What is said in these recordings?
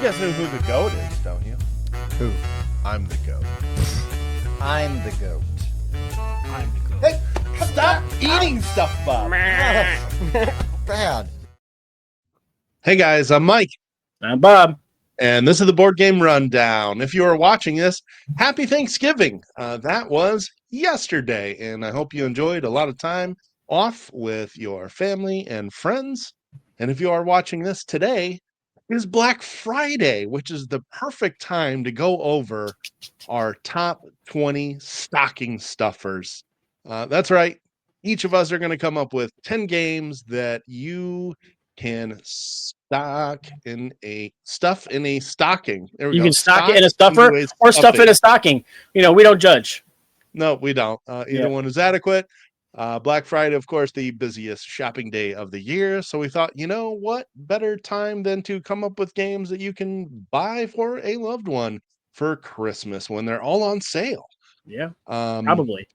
guys know who the GOAT is, don't you? Who? I'm the GOAT. I'm the goat. I'm the goat. Hey, stop eating stuff, Bob. Bad. Hey guys, I'm Mike, I'm Bob. and this is the Board Game Rundown. If you are watching this, happy Thanksgiving. That was yesterday, and I hope you enjoyed a lot of time off with your family and friends. And if you are watching this today, it is Black Friday, which is the perfect time to go over our top 20 stocking stuffers. That's right. Each of us are going to come up with 10 games that you can stuff in a stocking. There we You go. can stock it in a stuffer into or stuff in stuffing. a stocking. You know, we don't judge. No, we don't. Either Yeah. one is adequate. Black Friday, of course, the busiest shopping day of the year. So we thought, you know what? Better time than to come up with games that you can buy for a loved one for Christmas when they're all on sale. Yeah, Um, probably.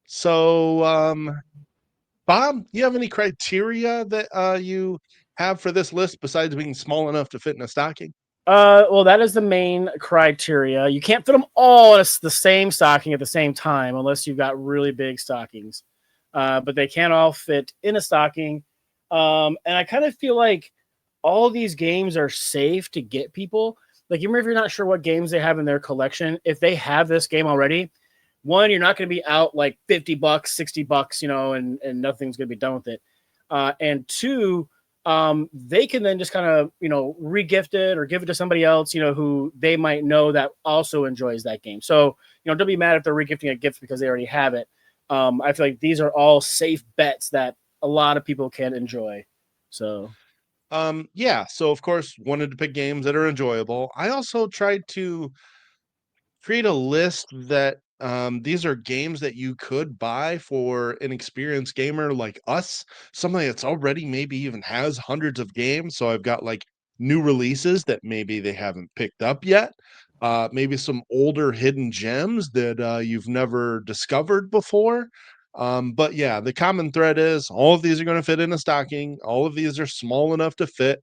so, Bob, you have any criteria that you have for this list besides being small enough to fit in a stocking? Well, that is the main criteria. You can't fit them all in the same stocking at the same time unless you've got really big stockings. But they can't all fit in a stocking. And I kind of feel like all these games are safe to get people. Like, even if you're not sure what games they have in their collection, if they have this game already, one, you're not going to be out like $50, $60, you know, and nothing's going to be done with it. And two, they can then just kind of, you know, re-gift it or give it to somebody else, you know, who they might know that also enjoys that game. So, you know, don't be mad if they're re-gifting a gift because they already have it. I feel like these are all safe bets that a lot of people can enjoy. So, Yeah, so of course, wanted to pick games that are enjoyable. I also tried to create a list that these are games that you could buy for an experienced gamer like us, somebody that's already maybe even has hundreds of games. So I've got like new releases that maybe they haven't picked up yet. Maybe some older hidden gems that you've never discovered before. But yeah, the common thread is all of these are going to fit in a stocking. All of these are small enough to fit.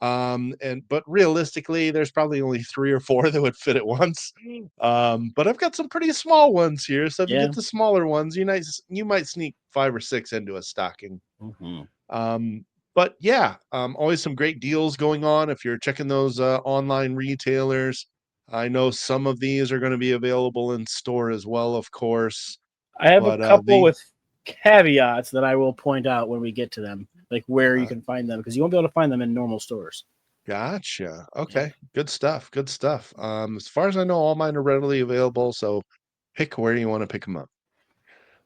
But realistically, there's probably only 3 or 4 that would fit at once. But I've got some pretty small ones here. So if you yeah. get the smaller ones, you might sneak 5 or 6 into a stocking. Mm-hmm. But yeah, always some great deals going on if you're checking those online retailers. I know some of these are going to be available in store as well, of course. I have a But couple with caveats that I will point out when we get to them, like where you can find them, because you won't be able to find them in normal stores. Gotcha. Okay. Good stuff. Good stuff. As far as I know, all mine are readily available. So pick where you want to pick them up.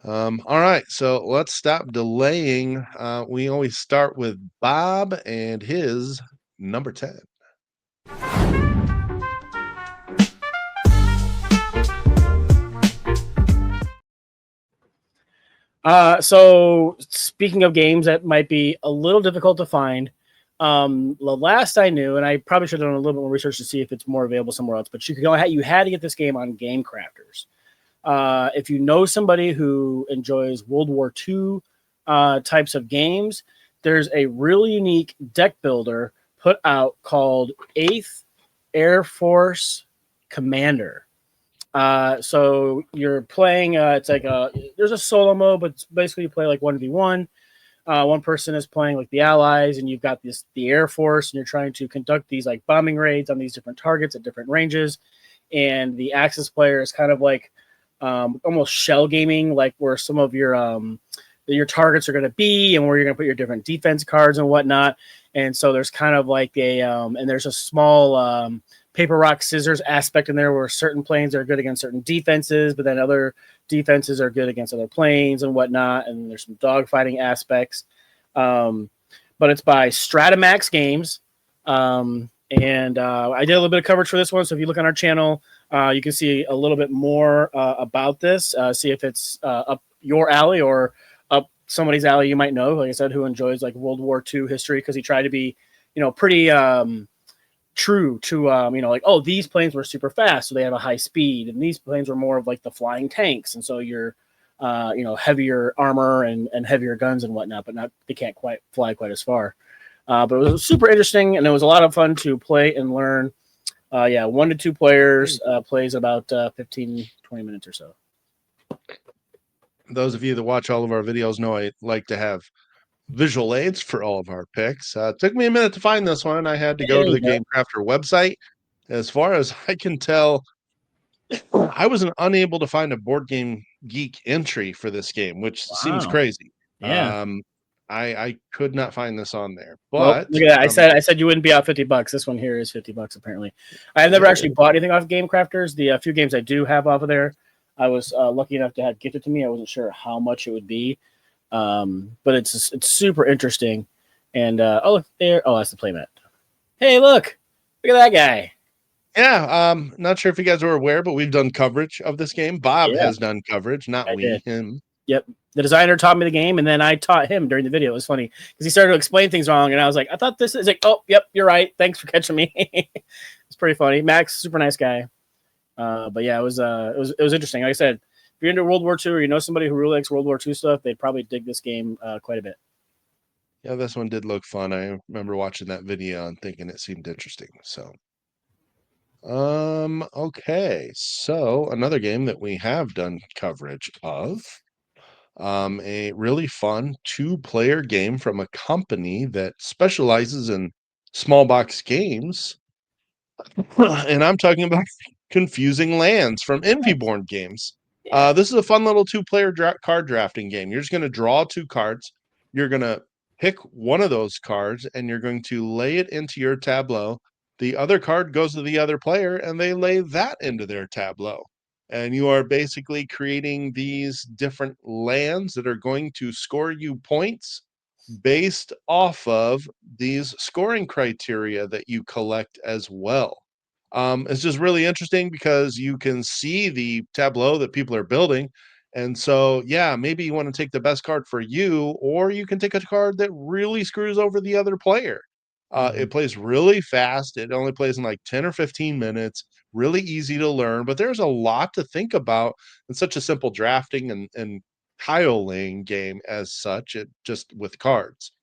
All right. So let's stop delaying. We always start with Bob and his number 10. So speaking of games that might be a little difficult to find, the last I knew, and I probably should have done a little bit more research to see if it's more available somewhere else, but you had to get this game on Game Crafters. If you know somebody who enjoys World War II types of games, there's a really unique deck builder put out called 8th Air Force Commander. So you're playing, it's like there's a solo mode, but it's basically you play like 1v1. One person is playing like the Allies, and you've got the Air Force, and you're trying to conduct these like bombing raids on these different targets at different ranges. And the Axis player is kind of like almost shell gaming, like where some of your targets are going to be and where you're going to put your different defense cards and whatnot. And so there's kind of like and there's a small paper, rock, scissors aspect in there where certain planes are good against certain defenses, but then other defenses are good against other planes and whatnot. And there's some dogfighting aspects. But it's by Stratamax Games. And I did a little bit of coverage for this one. So if you look on our channel, you can see a little bit more about this, see if it's up your alley or up somebody's alley you might know, like I said, who enjoys like World War II history, because he tried to be, you know, pretty true to, you know, like, oh, these planes were super fast, so they have a high speed, and these planes were more of like the flying tanks, and so you're, you know, heavier armor and heavier guns and whatnot, but they can't quite fly quite as far. But it was super interesting, and it was a lot of fun to play and learn. 1 to 2 players plays about 15, 20 minutes or so. Those of you that watch all of our videos know I like to have visual aids for all of our picks. It took me a minute to find this one. I had to go to the Game Crafter website. As far as I can tell, I was unable to find a Board Game Geek entry for this game, which seems crazy. Yeah. I could not find this on there. Well, But look at that. I said you wouldn't be out $50. This one here is $50 apparently. I've never actually bought anything off Game Crafters. The few games I do have off of there, I was lucky enough to have gifted to me. I wasn't sure how much it would be, but it's super interesting. And oh look there, that's the playmat. Hey, look at that guy. Yeah, not sure if you guys were aware, but we've done coverage of this game. Bob has done coverage, not him. Yep. The designer taught me the game, and then I taught him during the video. It was funny because he started to explain things wrong, and I was like, I thought this is like, oh, yep, you're right. Thanks for catching me. It's pretty funny. Max, super nice guy. But yeah, it was interesting. Like I said, if you're into World War II or you know somebody who really likes World War II stuff, they'd probably dig this game quite a bit. Yeah, this one did look fun. I remember watching that video and thinking it seemed interesting. So, okay. So another game that we have done coverage of, a really fun 2-player game from a company that specializes in small box games. And I'm talking about Confusing Lands from Envy Born Games. This is a fun little 2-player card drafting game. You're just going to draw 2 cards. You're going to pick one of those cards, and you're going to lay it into your tableau. The other card goes to the other player, and they lay that into their tableau. And you are basically creating these different lands that are going to score you points based off of these scoring criteria that you collect as well. It's just really interesting because you can see the tableau that people are building. And so, yeah, maybe you want to take the best card for you, or you can take a card that really screws over the other player. It plays really fast. It only plays in like 10 or 15 minutes, really easy to learn, but there's a lot to think about in such a simple drafting and tile laying game as such, it just with cards.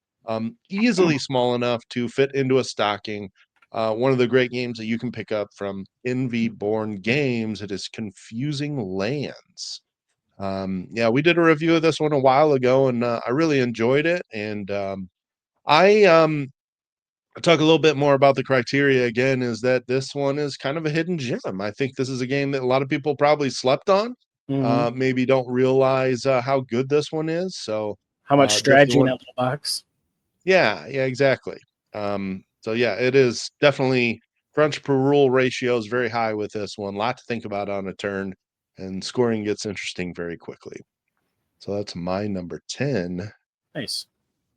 Easily small enough to fit into a stocking. One of the great games that you can pick up from Envy Born Games, it is Confusing Lands. We did a review of this one a while ago, and I really enjoyed it. And I'll talk a little bit more about the criteria again, is that this one is kind of a hidden gem. I think this is a game that a lot of people probably slept on, maybe don't realize how good this one is. So how much strategy in that little box? Yeah, exactly. So yeah, it is definitely crunch per rule ratio is very high with this one. A lot to think about on a turn, and scoring gets interesting very quickly. So that's my number 10. Nice.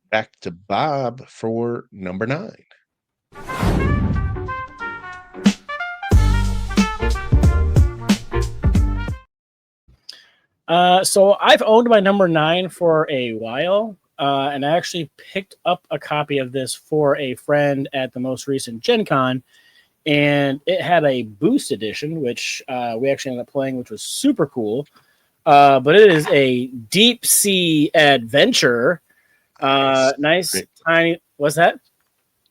Back to Bob for number 9. So I've owned my number 9 for a while, and I actually picked up a copy of this for a friend at the most recent Gen Con, and it had a boost edition, which we actually ended up playing, which was super cool. But it is a deep sea adventure. Nice, tiny. What's that?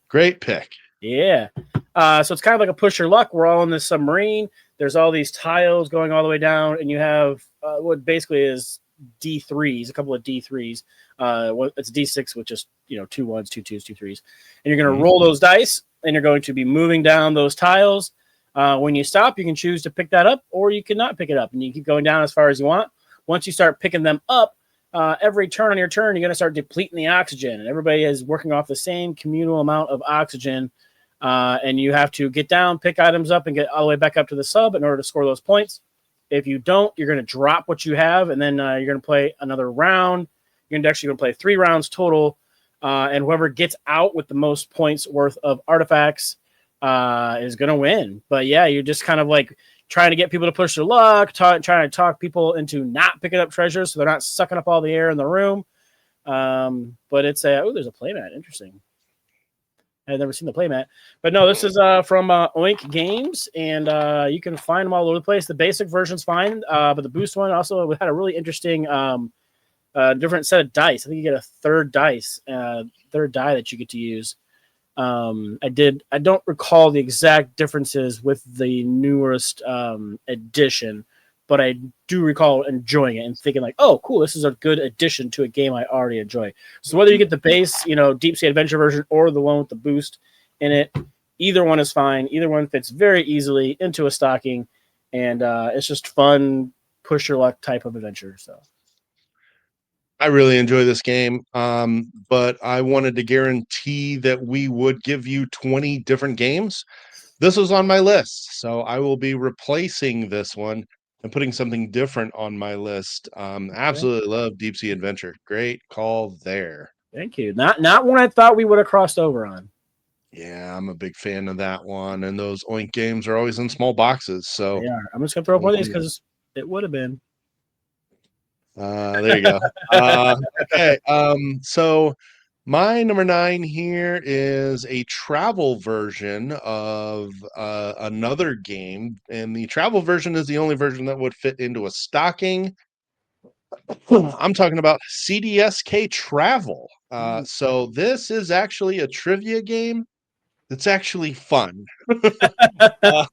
Great pick. Yeah. So it's kind of like a push your luck. We're all in this submarine. There's all these tiles going all the way down, and you have what basically is D3s, a couple of D3s. It's D6 with just 2 1s, 2 2s, 2 3s, and you're going to roll those dice, and you're going to be moving down those tiles. When you stop, you can choose to pick that up, or you cannot pick it up, and you keep going down as far as you want. Once you start picking them up, every turn on your turn, you're going to start depleting the oxygen, and everybody is working off the same communal amount of oxygen. And you have to get down, pick items up, and get all the way back up to the sub in order to score those points. If you don't, you're going to drop what you have, and then you're going to play another round. You're actually going to play 3 rounds total, and whoever gets out with the most points worth of artifacts is going to win. But yeah, you're just kind of like trying to get people to push their luck, trying to talk people into not picking up treasures so they're not sucking up all the air in the room. But it's there's a playmat. Interesting. I've never seen the playmat, but no, this is from Oink Games, and you can find them all over the place. The basic version's fine, but the boost one also had a really interesting different set of dice. I think you get a third die that you get to use. I don't recall the exact differences with the newest edition, but I do recall enjoying it and thinking like, oh, cool, this is a good addition to a game I already enjoy. So whether you get the base, Deep Sea Adventure version or the one with the boost in it, either one is fine. Either one fits very easily into a stocking, and it's just fun, push your luck type of adventure. So I really enjoy this game, but I wanted to guarantee that we would give you 20 different games. This was on my list, so I will be replacing this one and putting something different on my list. Absolutely love Deep Sea Adventure. Great call there. thank you. Not one I thought we would have crossed over on. Yeah, I'm a big fan of that one, and those Oink games are always in small boxes. So They are. I'm just gonna throw up one of these because it would have been. there you go. Okay. So my number 9 here is a travel version of another game, and the travel version is the only version that would fit into a stocking. I'm talking about CDSK Travel. So this is actually a trivia game that's actually fun. Uh,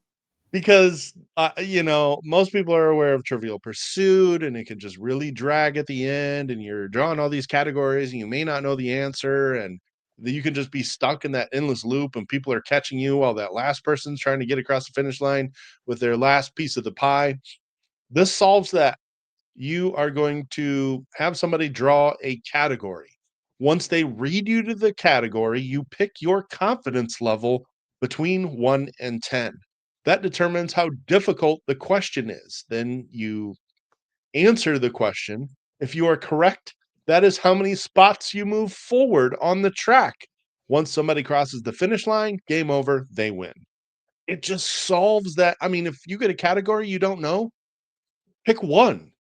because most people are aware of Trivial Pursuit, and it can just really drag at the end, and you're drawing all these categories and you may not know the answer, and you can just be stuck in that endless loop, and people are catching you while that last person's trying to get across the finish line with their last piece of the pie. This solves that. You are going to have somebody draw a category. Once they read you to the category, you pick your confidence level between 1 and 10. That determines how difficult the question is. Then you answer the question. If you are correct, that is how many spots you move forward on the track. Once somebody crosses the finish line, game over, they win. It just solves that. I mean, if you get a category you don't know, pick one.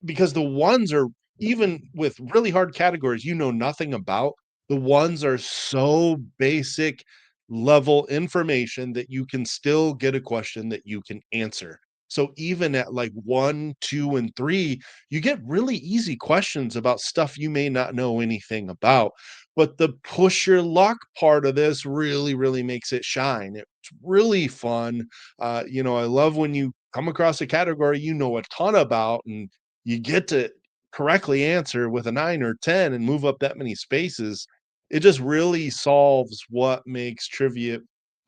Because the ones are, even with really hard categories you know nothing about, the ones are so basic level information that you can still get a question that you can answer. So even at like 1, 2, and 3, you get really easy questions about stuff you may not know anything about. But the push your luck part of this really, really makes it shine. It's really fun. I love when you come across a category you know a ton about, and you get to correctly answer with a 9 or 10 and move up that many spaces. It just really solves what makes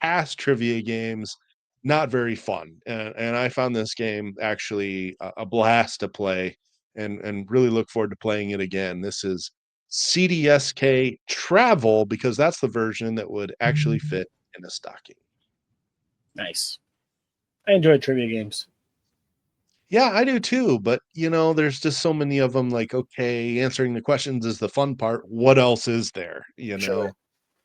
past trivia games not very fun. And I found this game actually a blast to play, and really look forward to playing it again. This is CDSK Travel, because that's the version that would actually fit in a stocking. Nice. I enjoy trivia games. Yeah, I do too, but there's just so many of them. Like, okay, answering the questions is the fun part. What else is there? Sure.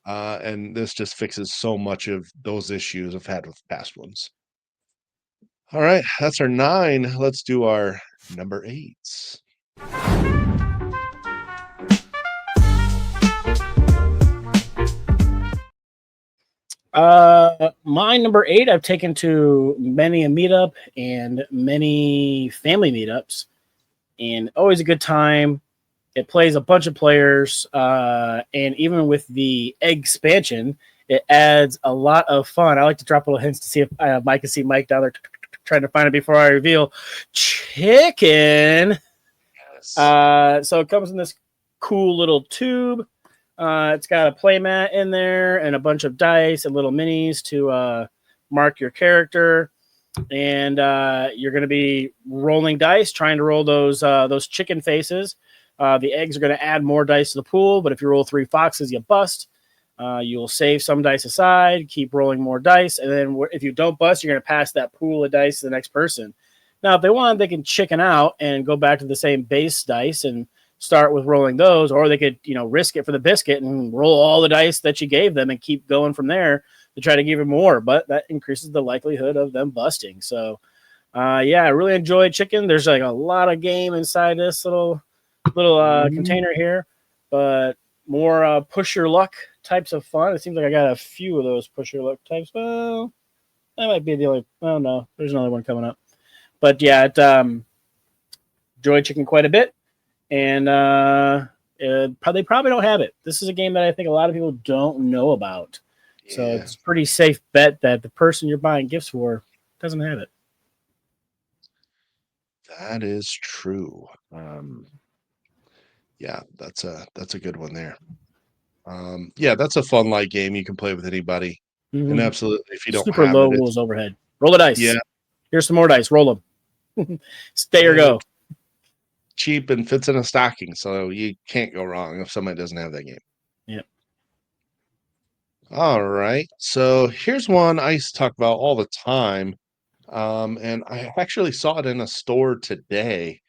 And this just fixes so much of those issues I've had with past ones. All right, that's our 9. Let's do our number 8s. My number 8, I've taken to many a meetup and many family meetups, and always a good time. It plays a bunch of players, and even with the egg expansion, it adds a lot of fun. I like to drop little hints to see if Mike can see Mike down there trying to find it before I reveal. Chicken. Yes. So it comes in this cool little tube. It's got a play mat in there and a bunch of dice and little minis to mark your character. And you're going to be rolling dice, trying to roll those chicken faces. The eggs are going to add more dice to the pool, but if you roll 3 foxes, you bust. You'll save some dice aside, keep rolling more dice, and then if you don't bust, you're going to pass that pool of dice to the next person. Now, if they want, they can chicken out and go back to the same base dice and start with rolling those, or they could, risk it for the biscuit and roll all the dice that you gave them and keep going from there to try to give them more, but that increases the likelihood of them busting. So, I really enjoyed chicken. There's like a lot of game inside this little container here, but more push your luck types of fun. It seems like I got a few of those push your luck types. Well, that might be the only. Oh no, there's another one coming up. But yeah, it enjoyed chicken quite a bit, and they probably don't have it. This is a game that I think a lot of people don't know about. So Yeah, it's pretty safe bet that the person you're buying gifts for doesn't have it. that is true. Yeah, that's a good one there. Yeah, that's a fun light game you can play with anybody. And Mhm. absolutely, if you don't Super have low it, it's rules overhead. Roll the dice. yeah, Here's some more dice. Roll them. Stay or and go. it's cheap and fits in a stocking, so you can't go wrong if somebody doesn't have that game. Yep. All right, so here's one I used to talk about all the time, and I actually saw it in a store today.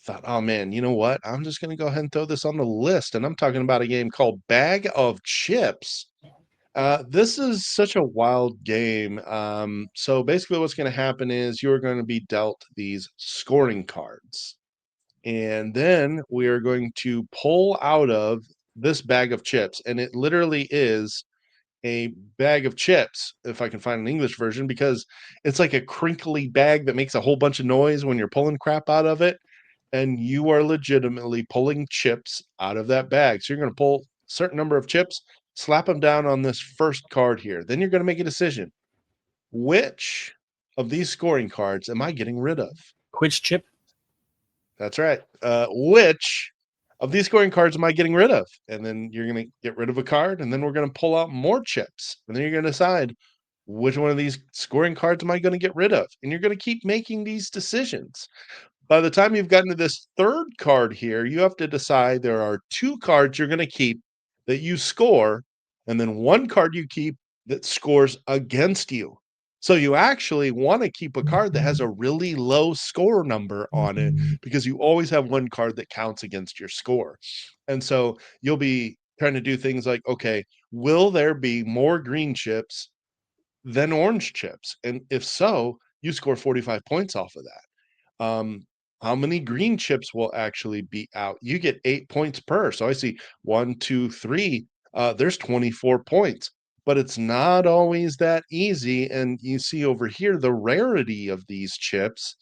Thought, oh man, you know what? I'm just going to go ahead and throw this on the list, and I'm talking about a game called Bag of Chips. This is such a wild game. So basically, what's going to happen is you're going to be dealt these scoring cards. And then we are going to pull out of this bag of chips. And it literally is a bag of chips, if I can find an English version, because it's like a crinkly bag that makes a whole bunch of noise when you're pulling crap out of it. And you are legitimately pulling chips out of that bag. So you're going to pull a certain number of chips, slap them down on this first card here. Then you're going to make a decision. Which of these scoring cards am I getting rid of? Which chip? That's right. Which of these scoring cards am I getting rid of? And then you're going to get rid of a card, and then we're going to pull out more chips. And then you're going to decide which one of these scoring cards am I going to get rid of? And you're going to keep making these decisions. By the time you've gotten to this third card here, you have to decide there are two cards you're going to keep that you score, and then one card you keep that scores against you. So you actually want to keep a card that has a really low score number on it because you always have one card that counts against your score. And so you'll be trying to do things like, okay, will there be more green chips than orange chips? And if so, you score 45 points off of that. How many green chips will actually be out? You get 8 points per. So I see 1, 2, 3. There's 24 points, but it's not always that easy. And you see over here the rarity of these chips.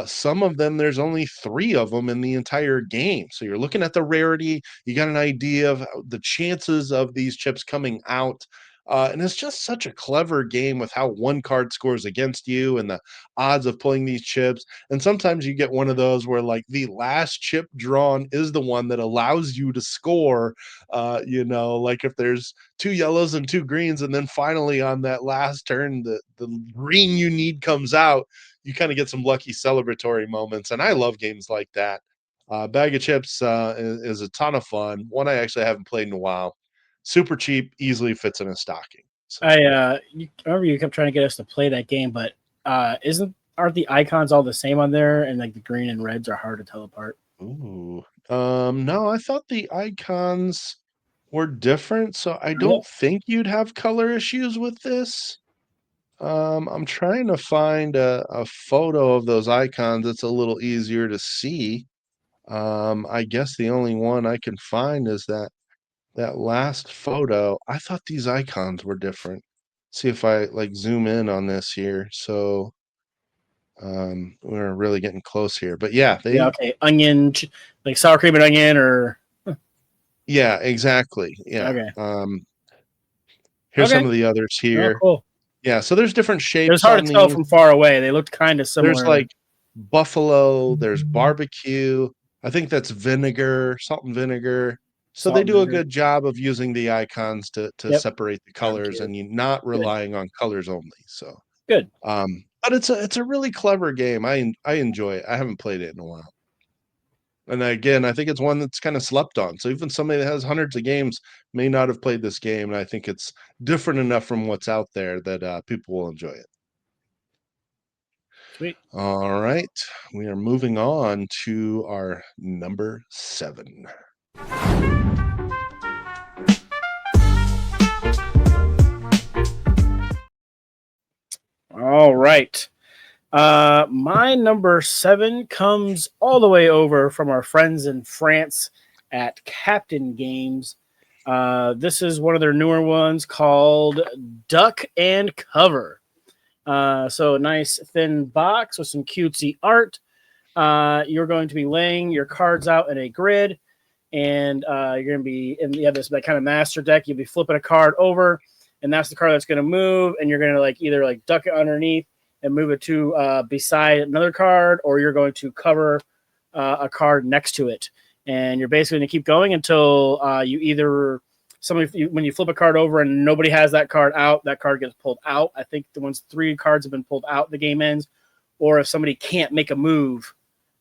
Some of them, there's only 3 of them in the entire game. So you're looking at the rarity. You got an idea of the chances of these chips coming out. And it's just such a clever game with how one card scores against you and the odds of pulling these chips. And sometimes you get one of those where like the last chip drawn is the one that allows you to score. Like if there's 2 yellows and 2 greens, and then finally on that last turn, the green you need comes out, you kind of get some lucky celebratory moments. And I love games like that. Bag of Chips is a ton of fun. One I actually haven't played in a while. Super cheap, easily fits in a stocking. So I remember you kept trying to get us to play that game, but aren't the icons all the same on there, and like the green and reds are hard to tell apart? ooh. No, I thought the icons were different, so I Yeah. don't think you'd have color issues with this. I'm trying to find a photo of those icons that's a little easier to see. I guess the only one I can find is that last photo. I thought these icons were different. See if I like zoom in on this here. So we're really getting close here. But yeah, Yeah, they okay. Onion, like sour cream and onion, or yeah, exactly. Yeah. okay, Here's okay. some of the others Oh, here. cool. Yeah, so there's different It was shapes hard on to tell these. from far away. They looked kind of There's similar. like buffalo, there's barbecue. I think that's vinegar, salt and vinegar. So they Salt and do a vinegar. good job of using the icons to Yep. separate the colors Barbecue. and you not Good. relying on colors only. So Good. but it's a really clever game. I enjoy it. I haven't played it in a while. And again, I think it's one that's kind of slept on. So even somebody that has hundreds of games may not have played this game. And I think it's different enough from what's out there that people will enjoy it. Sweet. All right. We are moving on to our number 7. All right. My number 7 comes all the way over from our friends in France at Captain Games. This is one of their newer ones called Duck and Cover. So a nice thin box with some cutesy art. You're going to be laying your cards out in a grid, and you're going to be, and you have that kind of master deck. You'll be flipping a card over, and that's the card that's going to move, and you're going to like either like duck it underneath and move it to beside another card, or you're going to cover a card next to it, and you're basically going to keep going until you either when you flip a card over and nobody has that card out, that card gets pulled out. I think once 3 cards have been pulled out, the game ends. Or if somebody can't make a move,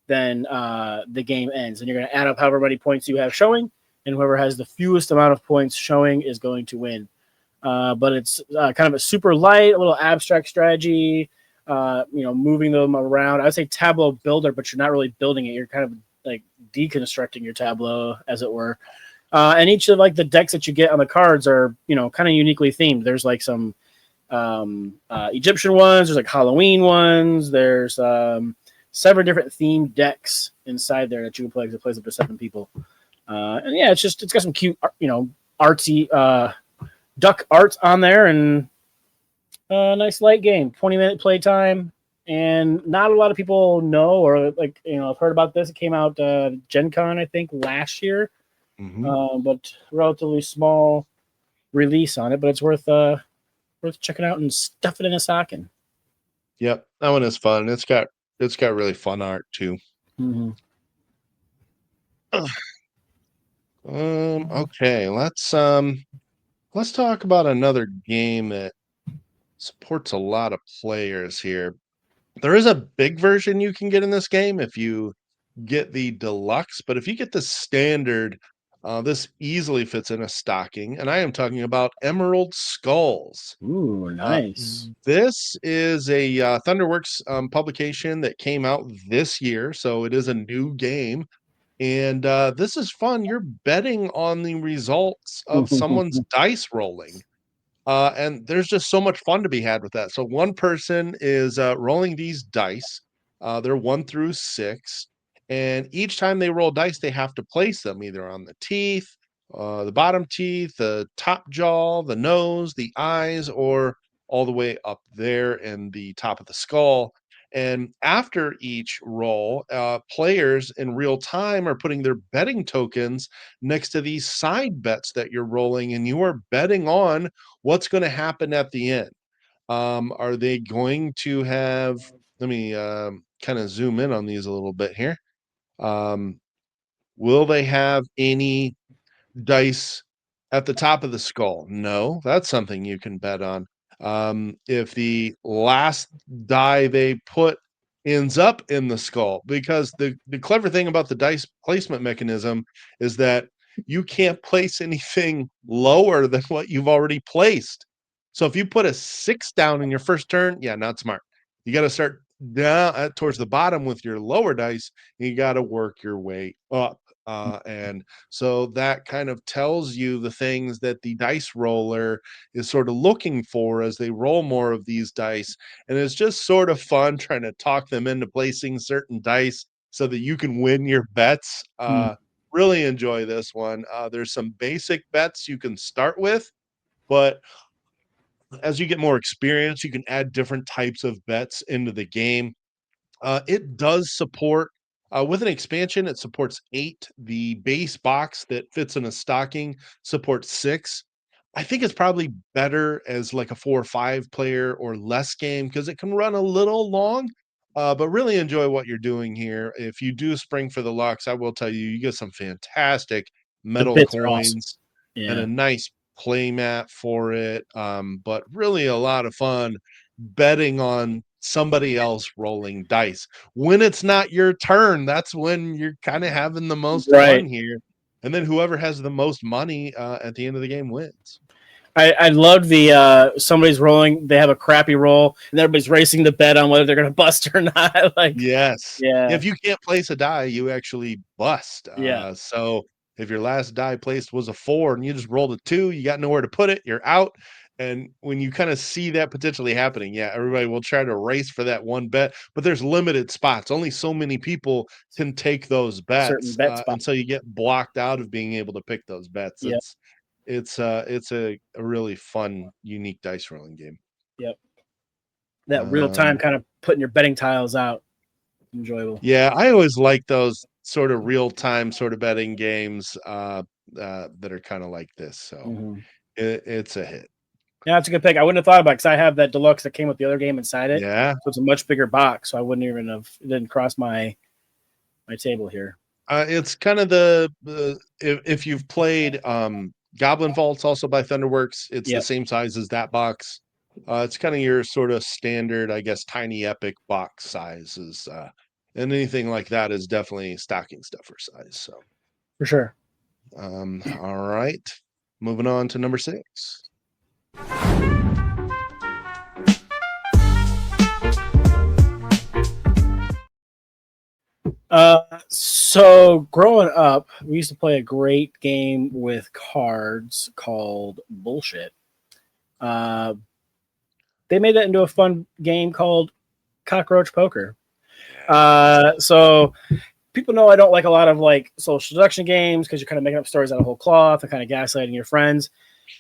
then the game ends. And you're going to add up however many points you have showing, and whoever has the fewest amount of points showing is going to win. But it's kind of a super light, a little abstract strategy, moving them around. I would say tableau builder, but you're not really building it. You're kind of like deconstructing your tableau, as it were. And each of like the decks that you get on the cards are, kind of uniquely themed. There's like some Egyptian ones. There's like Halloween ones. There's 7 different themed decks inside there that you can play. It plays up to 7 people. And yeah, it's got some cute, artsy duck art on there, and a nice light game. 20-minute playtime, and not a lot of people know or like I've heard about this. It came out Gen Con, I think, last year. But relatively small release on it, but it's worth checking out and stuff it in a stocking. Yep, that one is fun. It's got really fun art too. Okay, let's talk about another game that supports a lot of players here. There is a big version you can get in this game if you get the deluxe, but if you get the standard, this easily fits in a stocking, and I am talking about Emerald Skulls. Ooh, nice. This is a Thunderworks publication that came out this year, so it is a new game, and this is fun. You're betting on the results of someone's dice rolling, and there's just so much fun to be had with that. So one person is rolling these dice. They're 1 through 6. And each time they roll dice, they have to place them either on the teeth, the bottom teeth, the top jaw, the nose, the eyes, or all the way up there in the top of the skull. And after each roll, players in real time are putting their betting tokens next to these side bets that you're rolling, and you are betting on what's going to happen at the end. Are they going to have, let me kind of zoom in on these a little bit here. Will they have any dice at the top of the skull? No, that's something you can bet on. If the last die they put ends up in the skull, because the clever thing about the dice placement mechanism is that you can't place anything lower than what you've already placed. So if you put a 6 down in your first turn, yeah, not smart. You got to start down towards the bottom with your lower dice. You got to work your way up. And so that kind of tells you the things that the dice roller is sort of looking for as they roll more of these dice. And it's just sort of fun trying to talk them into placing certain dice so that you can win your bets. Really enjoy this one. There's some basic bets you can start with, but as you get more experience, you can add different types of bets into the game. It does support, with an expansion, it supports 8. The base box that fits in a stocking supports 6. I think it's probably better as like a 4 or 5 player or less game because it can run a little long, but really enjoy what you're doing here. If you do spring for the Lux, I will tell you, you get some fantastic metal bits are awesome. coins Yeah. and a nice play mat for it. But really a lot of fun betting on somebody else rolling dice. When it's not your turn, that's when you're kind of having the most fun here. And then whoever has the most money at the end of the game wins. I loved the somebody's rolling, they have a crappy roll, and everybody's racing to bet on whether they're going to bust or not. Like, yes. Yeah. If you can't place a die, you actually bust. Yeah. So if your last die placed was a 4 and you just rolled a 2, you got nowhere to put it, you're out. And when you kind of see that potentially happening, yeah, everybody will try to race for that one bet, but there's limited spots. Only so many people can take those bets. Certain bet spots. And so you get blocked out of being able to pick those bets. Yep. It's a really fun, unique dice rolling game. Yep. That real time kind of putting your betting tiles out. Enjoyable. Yeah, I always like those sort of real time sort of betting games that are kind of like this. So it's a hit. Yeah, that's a good pick. I wouldn't have thought about it because I have that deluxe that came with the other game inside it. Yeah. So it's a much bigger box. So I wouldn't even have, it didn't cross my table here. It's kind of the if you've played Goblin Vaults also by Thunderworks, it's the Yep, same size as that box. It's kind of your sort of standard, I guess, tiny epic box sizes. And anything like that is definitely stocking stuffer size. So, for sure. all right, moving on to number 6. So growing up, we used to play a great game with cards called Bullshit. Uh, they made that into a fun game called Cockroach Poker. So people know I don't like a lot of like social deduction games because you're kind of making up stories out of whole cloth and kind of gaslighting your friends.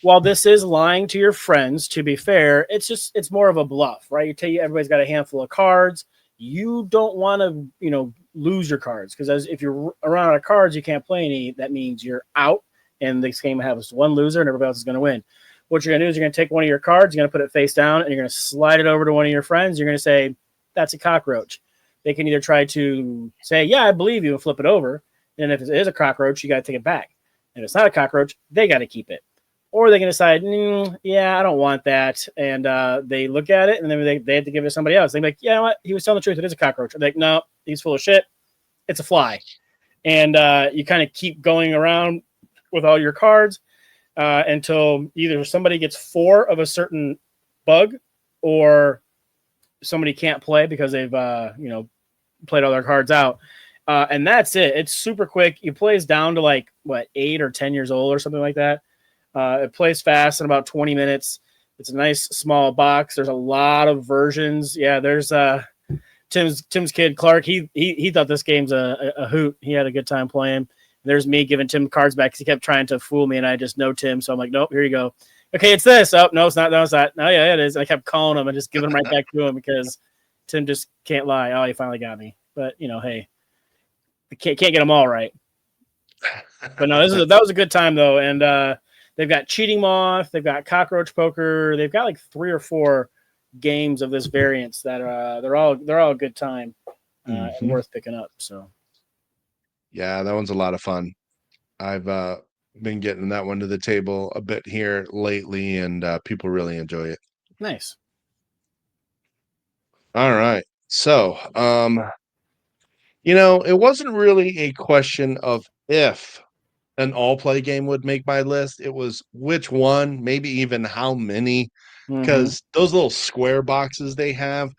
While this is lying to your friends, to be fair, it's more of a bluff, right? You tell you everybody's got a handful of cards. You don't want to, lose your cards because if you're around out of cards, you can't play any. That means you're out, and this game has one loser, and everybody else is going to win. What you're going to do is you're going to take one of your cards, you're going to put it face down, and you're going to slide it over to one of your friends. You're going to say, "That's a cockroach." They can either try to say, "Yeah, I believe you," and flip it over. And if it is a cockroach, you got to take it back. And if it's not a cockroach, they got to keep it. Or they can decide, yeah, I don't want that. And they look at it, and then they have to give it to somebody else. They're like, yeah, you know what? He was telling the truth. It is a cockroach. I'm like, no, he's full of shit. It's a fly. And you kind of keep going around with all your cards until either somebody gets 4 of a certain bug or somebody can't play because they've, played all their cards out. And that's it. It's super quick. It plays down to 8 or 10 years old or something like that. It plays fast in about 20 minutes. It's a nice small box. There's a lot of versions. Yeah, there's Tim's kid Clark. He thought this game's a hoot. He had a good time playing. There's me giving Tim cards back because he kept trying to fool me, and I just know Tim, so I'm like, nope, here you go. Okay, it's this. Oh, no, it's not. No, it's not. No, yeah, it is. And I kept calling him and just giving him right back to him because Tim just can't lie. Oh, he finally got me. But hey, I can't get them all right. But no, that was a good time though, and they've got Cheating Moth, they've got Cockroach Poker, they've got 3 or 4 games of this variance that they're all a good time and worth picking up. So yeah, that one's a lot of fun. I've been getting that one to the table a bit here lately, and people really enjoy it. nice. All right. So, it wasn't really a question of if an all play game would make my list. It was which one, maybe even how many, because those little square boxes they have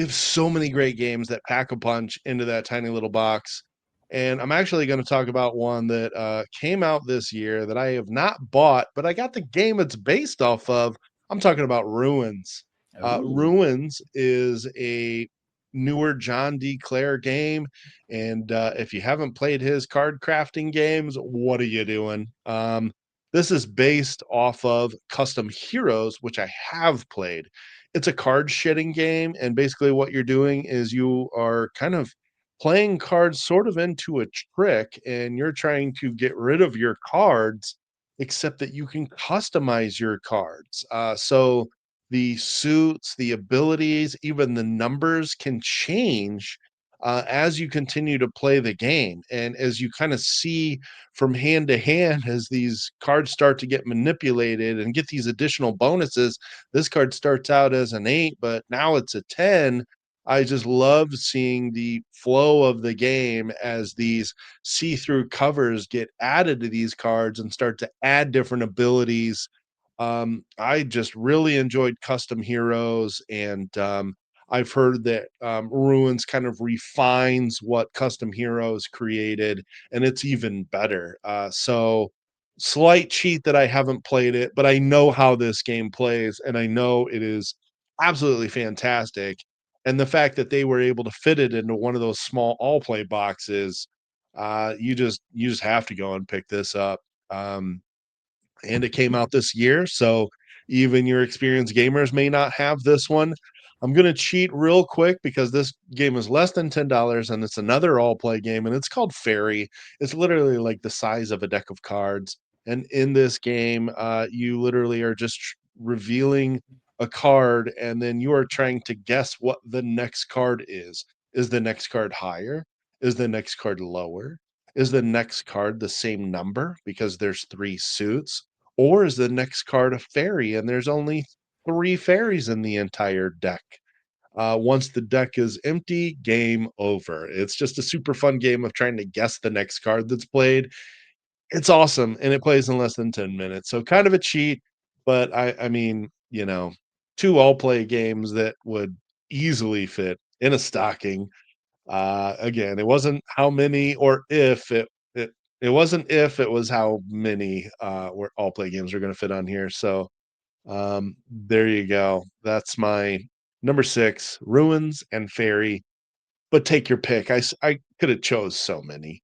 so many great games that pack a punch into that tiny little box. And I'm actually going to talk about one that came out this year that I have not bought, but I got the game it's based off of. I'm talking about Ruins. Ruins is a newer John D. Clare game. And if you haven't played his card crafting games, what are you doing? This is based off of Custom Heroes, which I have played. It's a card shitting game. And basically, what you're doing is you are kind of playing cards sort of into a trick, and you're trying to get rid of your cards, except that you can customize your cards. So the suits, the abilities, even the numbers can change as you continue to play the game. And as you kind of see from hand to hand, as these cards start to get manipulated and get these additional bonuses, this card starts out as an 8, but now it's a 10. I just love seeing the flow of the game as these see through covers get added to these cards and start to add different abilities. I just really enjoyed Custom Heroes, and I've heard that Ruins kind of refines what Custom Heroes created, and it's even better. So, slight cheat that I haven't played it, but I know how this game plays, and I know it is absolutely fantastic. And the fact that they were able to fit it into one of those small all play boxes, you just have to go and pick this up. And it came out this year, so even your experienced gamers may not have this one. I'm going to cheat real quick because this game is less than $10 and it's another all play game, and it's called Fairy. It's literally like the size of a deck of cards. And in this game, you literally are just revealing a card, and then you are trying to guess what the next card is. Is the next card higher? Is the next card lower? Is the next card the same number because there's 3 suits? Or is the next card a fairy and there's only 3 fairies in the entire deck? Once the deck is empty, game over. It's just a super fun game of trying to guess the next card that's played. It's awesome, and it plays in less than 10 minutes. So kind of a cheat, but I mean, 2 all play games that would easily fit in a stocking. Again, it wasn't how many or if it wasn't if, it was how many were all play games are going to fit on here. So there you go. That's my number 6, Ruins and Fairy. But take your pick. I could have chose so many.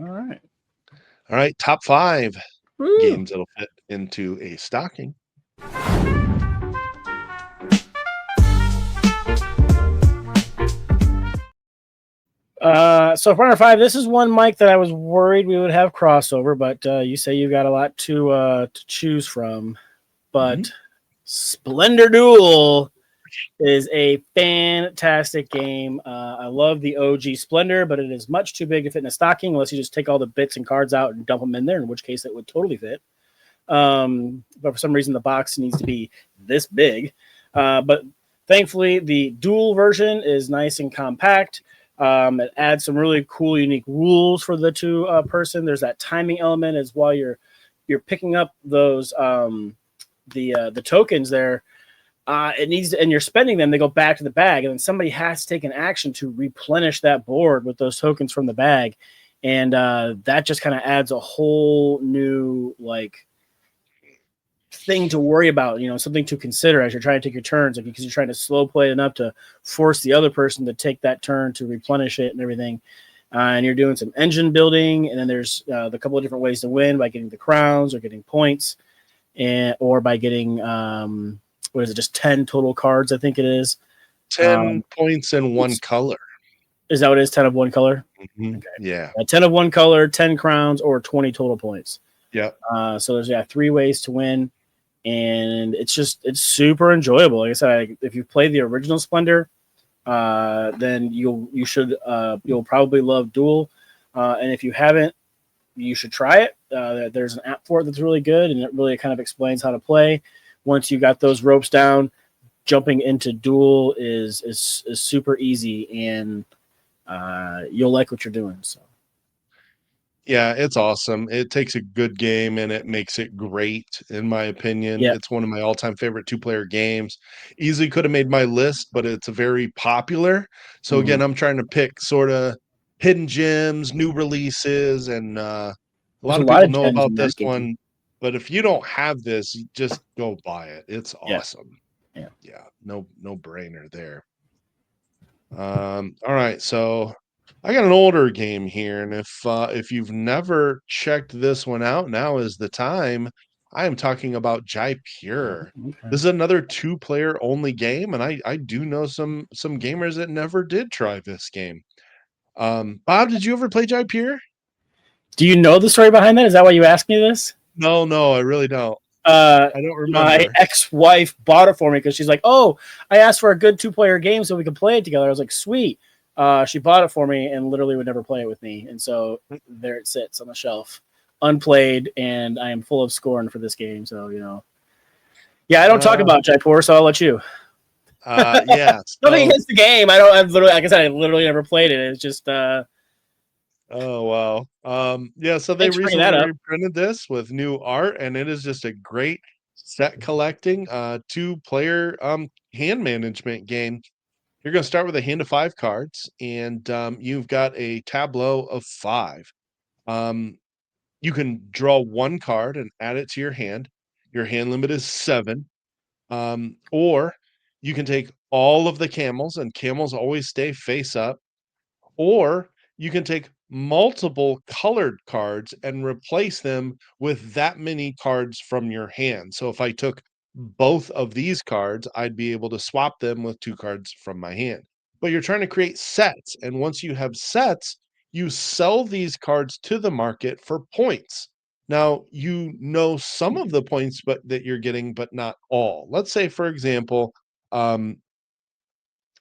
All right. All right, top 5 Woo. games that'll fit into a stocking. So for number 5, this is one, Mike, that I was worried we would have crossover, but you say you've got a lot to choose from. But Splendor Duel is a fantastic game. I love the OG Splendor, but it is much too big to fit in a stocking unless you just take all the bits and cards out and dump them in there, in which case it would totally fit. But for some reason, the box needs to be this big. But thankfully, the Duel version is nice and compact. It adds some really cool, unique rules for the 2 person. There's that timing element as while you're picking up those the tokens there. It needs to, and you're spending them, they go back to the bag, and then somebody has to take an action to replenish that board with those tokens from the bag, and that just kind of adds a whole new thing to worry about, something to consider as you're trying to take your turns, because you're trying to slow play it enough to force the other person to take that turn to replenish it and everything. And you're doing some engine building, and then there's the couple of different ways to win by getting the crowns or getting points, or by getting what is it, just 10 total cards, I think it is. 10 points in one color. Is that what it is? 10 of one color? Okay. Yeah. 10 of one color, 10 crowns, or 20 total points. Yeah. So there's 3 ways to win, and it's super enjoyable. Like I said, if you play the original Splendor, then you'll probably love Duel. And if you haven't, you should try it. There's an app for it that's really good, and it really kind of explains how to play. Once you got those ropes down, jumping into Duel is super easy, and you'll like what you're doing. So, yeah, it's awesome. It takes a good game and it makes it great, in my opinion. Yeah. It's one of my all-time favorite 2-player games. Easily could have made my list, but it's very popular. So again, I'm trying to pick sort of hidden gems, new releases, and a lot of people know about this one. But if you don't have this, just go buy it. It's awesome. Yeah. No brainer there. All right, so I got an older game here, and if you've never checked this one out, now is the time. I am talking about Jaipur. Okay. This is another 2-player only game, and I do know some gamers that never did try this game. Bob, did you ever play Jaipur? Do you know the story behind that? Is that why you asked me this? No, I really don't. I don't remember. My ex-wife bought it for me because she's like, "Oh, I asked for a good 2-player game so we could play it together." I was like, "Sweet." She bought it for me and literally would never play it with me, and so there it sits on the shelf, unplayed, and I am full of scorn for this game. So I don't talk about Jaipur, so I'll let you. Yeah, nothing against the game. I've literally, like I said, I literally never played it. It's just. Oh wow. Yeah, so they recently reprinted this with new art, and it is just a great set collecting 2-player hand management game. You're going to start with a hand of 5 cards, and you've got a tableau of 5. You can draw 1 card and add it to your hand. Your hand limit is 7. Or you can take all of the camels, and camels always stay face up. Or you can take multiple colored cards and replace them with that many cards from your hand. So if I took both of these cards, I'd be able to swap them with 2 cards from my hand. But you're trying to create sets, and once you have sets, you sell these cards to the market for points. Now, you know some of the points that you're getting, but not all. Let's say, for example, um,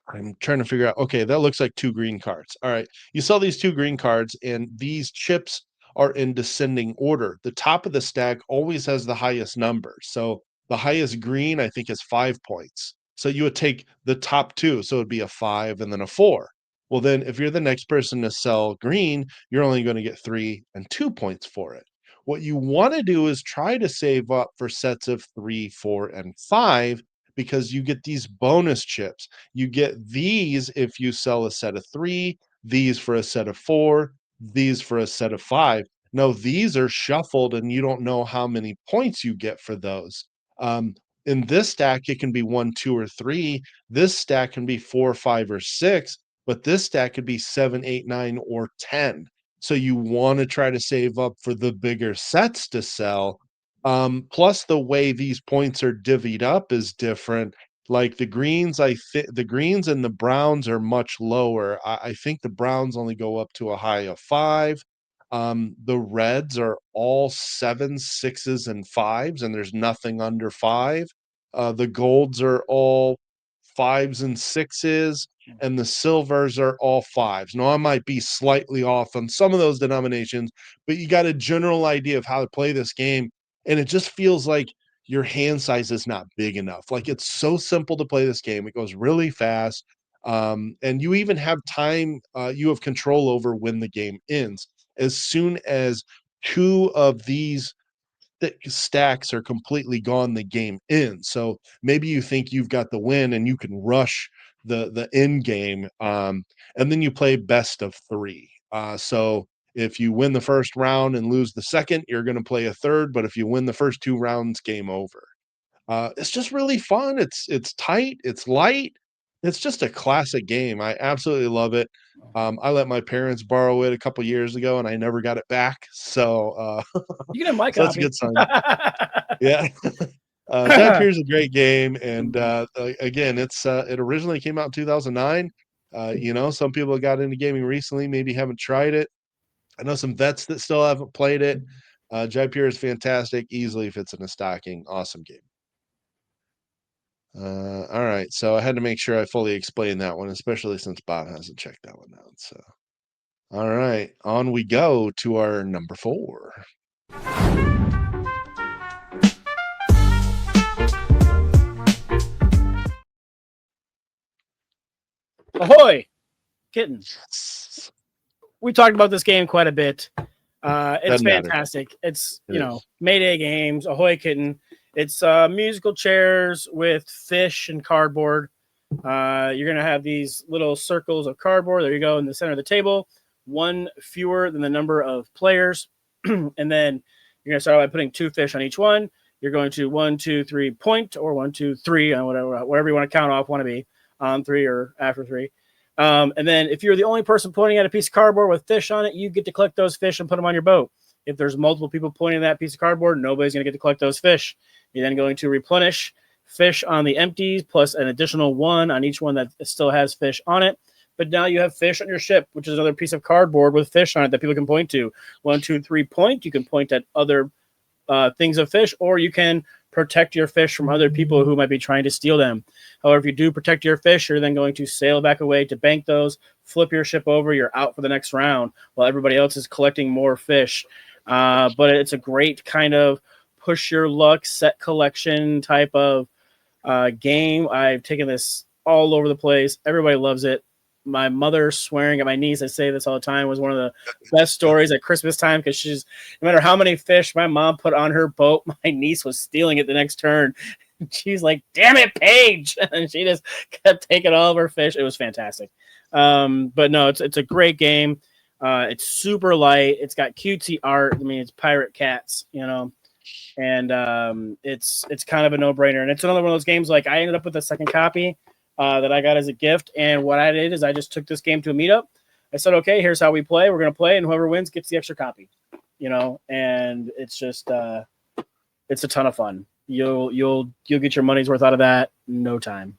I'm trying to figure out, okay, that looks like 2 green cards. All right. You saw these 2 green cards, and these chips are in descending order. The top of the stack always has the highest number. So the highest green, I think, is 5 points. So you would take the top 2. So it'd be a 5 and then a 4. Well, then if you're the next person to sell green, you're only going to get 3 and 2 points for it. What you want to do is try to save up for sets of 3, 4, and 5 because you get these bonus chips. You get these if you sell a set of 3, these for a set of 4, these for a set of 5. No, these are shuffled and you don't know how many points you get for those. Um, in this stack, it can be 1, 2, or 3. This stack can be 4, 5, or 6, but this stack could be 7, 8, 9, or 10. So you want to try to save up for the bigger sets to sell. Plus the way these points are divvied up is different. Like the greens, the greens and the browns are much lower. I think the browns only go up to a high of 5. The reds are all 7s, 6s, and 5s, and there's nothing under 5. The golds are all 5s and 6s, and the silvers are all 5s. Now, I might be slightly off on some of those denominations, but you got a general idea of how to play this game, and it just feels like your hand size is not big enough. Like, it's so simple to play this game. It goes really fast, and you even have time, you have control over when the game ends. As soon as 2 of these thick stacks are completely gone, the game ends. So maybe you think you've got the win and you can rush the end game, and then you play best of 3. So if you win the first round and lose the second, you're going to play a third. But if you win the first 2 rounds, game over. It's just really fun. It's tight. It's light. It's just a classic game. I absolutely love it. I let my parents borrow it a couple years ago, and I never got it back. So, You can have my so that's a copy. good sign. Yeah. Jaipur is a great game, and again, it originally came out in 2009. Some people got into gaming recently, maybe haven't tried it. I know some vets that still haven't played it. Jaipur is fantastic, easily fits in a stocking. Awesome game. All right, so I had to make sure I fully explained that one, especially since Bob hasn't checked that one out. So, all right, on we go to our number 4. Ahoy, kittens. We talked about this game quite a bit. It's Doesn't matter. fantastic. It's, It is. Mayday Games, Ahoy Kitten. It's musical chairs with fish and cardboard. You're going to have these little circles of cardboard. There you go in the center of the table. One fewer than the number of players. And then you're going to start by putting 2 fish on each one. You're going to 1, 2, 3 point, or 1, 2, 3 on whatever you want to count off, want to be on 3 or after 3. And then if you're the only person pointing at a piece of cardboard with fish on it, you get to collect those fish and put them on your boat. If there's multiple people pointing at that piece of cardboard, nobody's going to get to collect those fish. You're then going to replenish fish on the empties plus an additional 1 on each one that still has fish on it. But now you have fish on your ship, which is another piece of cardboard with fish on it that people can point to. 1, 2, 3 point. You can point at other things of fish, or you can protect your fish from other people who might be trying to steal them. However, if you do protect your fish, you're then going to sail back away to bank those, flip your ship over, you're out for the next round while everybody else is collecting more fish. But it's a great kind of push your luck set collection type of game. I've taken this all over the place. Everybody loves it. My mother swearing at my niece, I say this all the time, was one of the best stories at Christmas time because she's, no matter how many fish my mom put on her boat, my niece was stealing it the next turn. She's like, damn it, Paige. And she just kept taking all of her fish. It was fantastic. But no, it's a great game. It's super light. It's got cutesy art. I mean, it's pirate cats, and it's kind of a no-brainer. And it's another one of those games, like I ended up with a second copy that I got as a gift. And what I did is I just took this game to a meetup. I said, okay, here's how we play. We're going to play, and whoever wins gets the extra copy, and it's just, it's a ton of fun. You'll get your money's worth out of that in no time.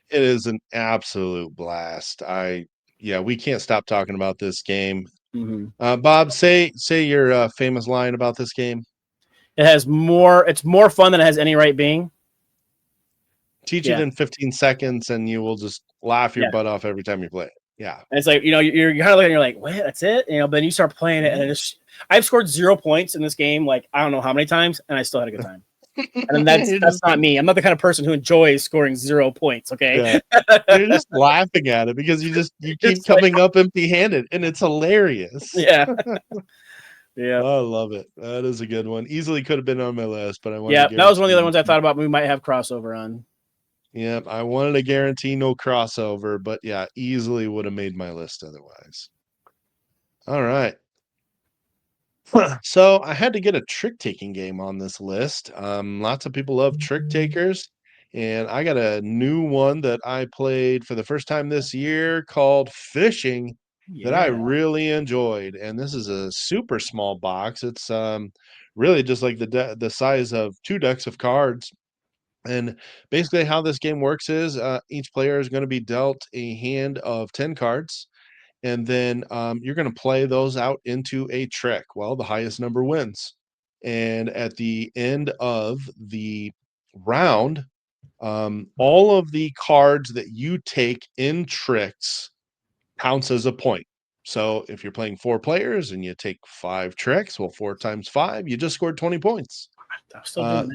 It is an absolute blast. We can't stop talking about this game. Bob, say your famous line about this game. It has more. It's more fun than it has any right being. Teach Yeah. it in 15 seconds, and you will just laugh your Yeah. butt off every time you play it. Yeah. And it's like, you're kind of looking, you're like, what? That's it? But then you start playing it, and I've scored 0 points in this game, like I don't know how many times, and I still had a good time. And then that's not me. I'm not the kind of person who enjoys scoring 0 points. Okay. Yeah. You're just laughing at it because you keep coming up empty-handed, and it's hilarious. Yeah. Yeah. Oh, I love it. That is a good one. Easily could have been on my list, but I wanted Yeah, to that was one of the other guarantee- ones I thought about we might have crossover on. Yeah, I wanted to guarantee no crossover, but yeah, easily would have made my list otherwise. All right. So I had to get a trick-taking game on this list. Lots of people love trick takers, and I got a new one that I played for the first time this year called Fishing that I really enjoyed. And this is a super small box. It's really just like the size of 2 decks of cards. And basically, how this game works is each player is going to be dealt a hand of 10 cards, and then you're going to play those out into a trick. Well, the highest number wins. And at the end of the round, all of the cards that you take in tricks counts as a point. So if you're playing 4 players and you take 5 tricks, well, 4 times 5, you just scored 20 points.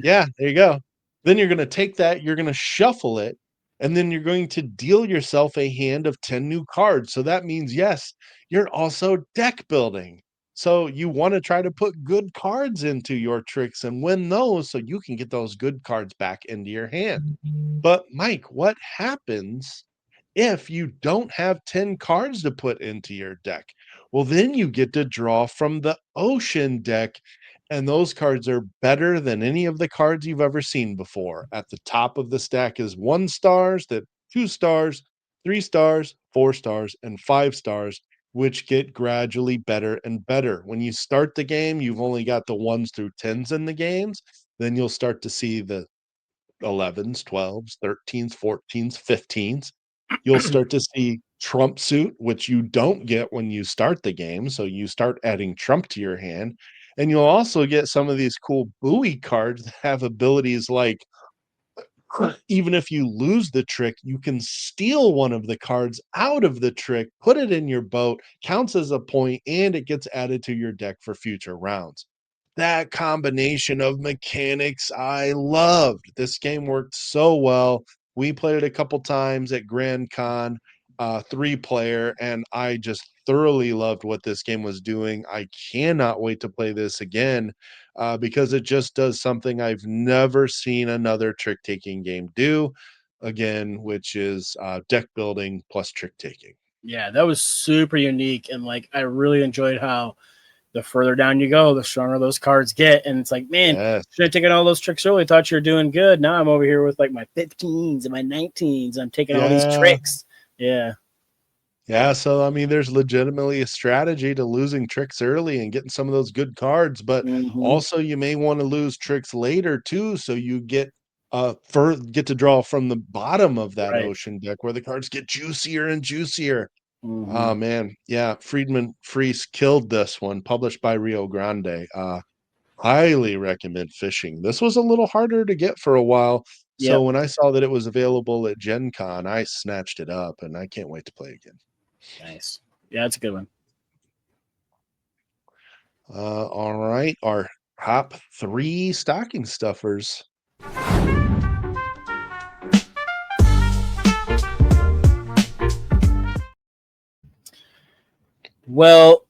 Yeah, there you go. Then you're going to take that, you're going to shuffle it, and then you're going to deal yourself a hand of 10 new cards. So that means, yes, you're also deck building. So you want to try to put good cards into your tricks and win those so you can get those good cards back into your hand. But Mike, what happens if you don't have 10 cards to put into your deck? Well, then you get to draw from the ocean deck, and those cards are better than any of the cards you've ever seen before. At the top of the stack is 1 stars, then 2 stars, 3 stars, 4 stars, and 5 stars, which get gradually better and better. When you start the game, you've only got the 1s through 10s in the games. Then you'll start to see the 11s, 12s, 13s, 14s, 15s. You'll start to see trump suit, which you don't get when you start the game. So you start adding trump to your hand. And you'll also get some of these cool buoy cards that have abilities like even if you lose the trick, you can steal one of the cards out of the trick, put it in your boat, counts as a point, and it gets added to your deck for future rounds. That combination of mechanics I loved. This game worked so well. We played it a couple times at Grand Con, 3-player, and I just thoroughly loved what this game was doing. I cannot wait to play this again because it just does something I've never seen another trick-taking game do again, which is deck building plus trick-taking. Yeah, that was super unique, and like I really enjoyed how the further down you go, the stronger those cards get. And it's like, man, should have taken all those tricks early. Thought you were doing good. Now I'm over here with like my 15s and my 19s. I'm taking all these tricks. Yeah. Yeah. So, I mean, there's legitimately a strategy to losing tricks early and getting some of those good cards, but also you may want to lose tricks later too. So you get to draw from the bottom of that ocean deck where the cards get juicier and juicier. Oh man, yeah, Friedman Freese killed this one, published by Rio Grande. Highly recommend Fishing. This was a little harder to get for a while, so when I saw that it was available at Gen Con, I snatched it up, and I can't wait to play again. Nice. Yeah, that's a good one. All right, our top 3 stocking stuffers. Well,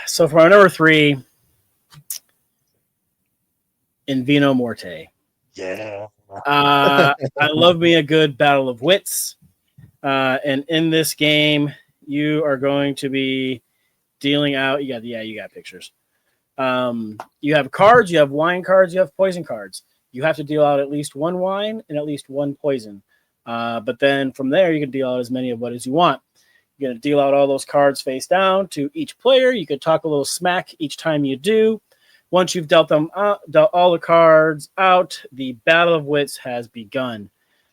so for my number 3, In Vino Morte. Yeah. I love me a good battle of wits. And in this game, you are going to be dealing out. You got pictures. You have cards, you have wine cards, you have poison cards. You have to deal out at least 1 wine and at least 1 poison. But then from there, you can deal out as many of what as you want. You're going to deal out all those cards face down to each player. You can talk a little smack each time you do. Once you've dealt all the cards out, the Battle of Wits has begun.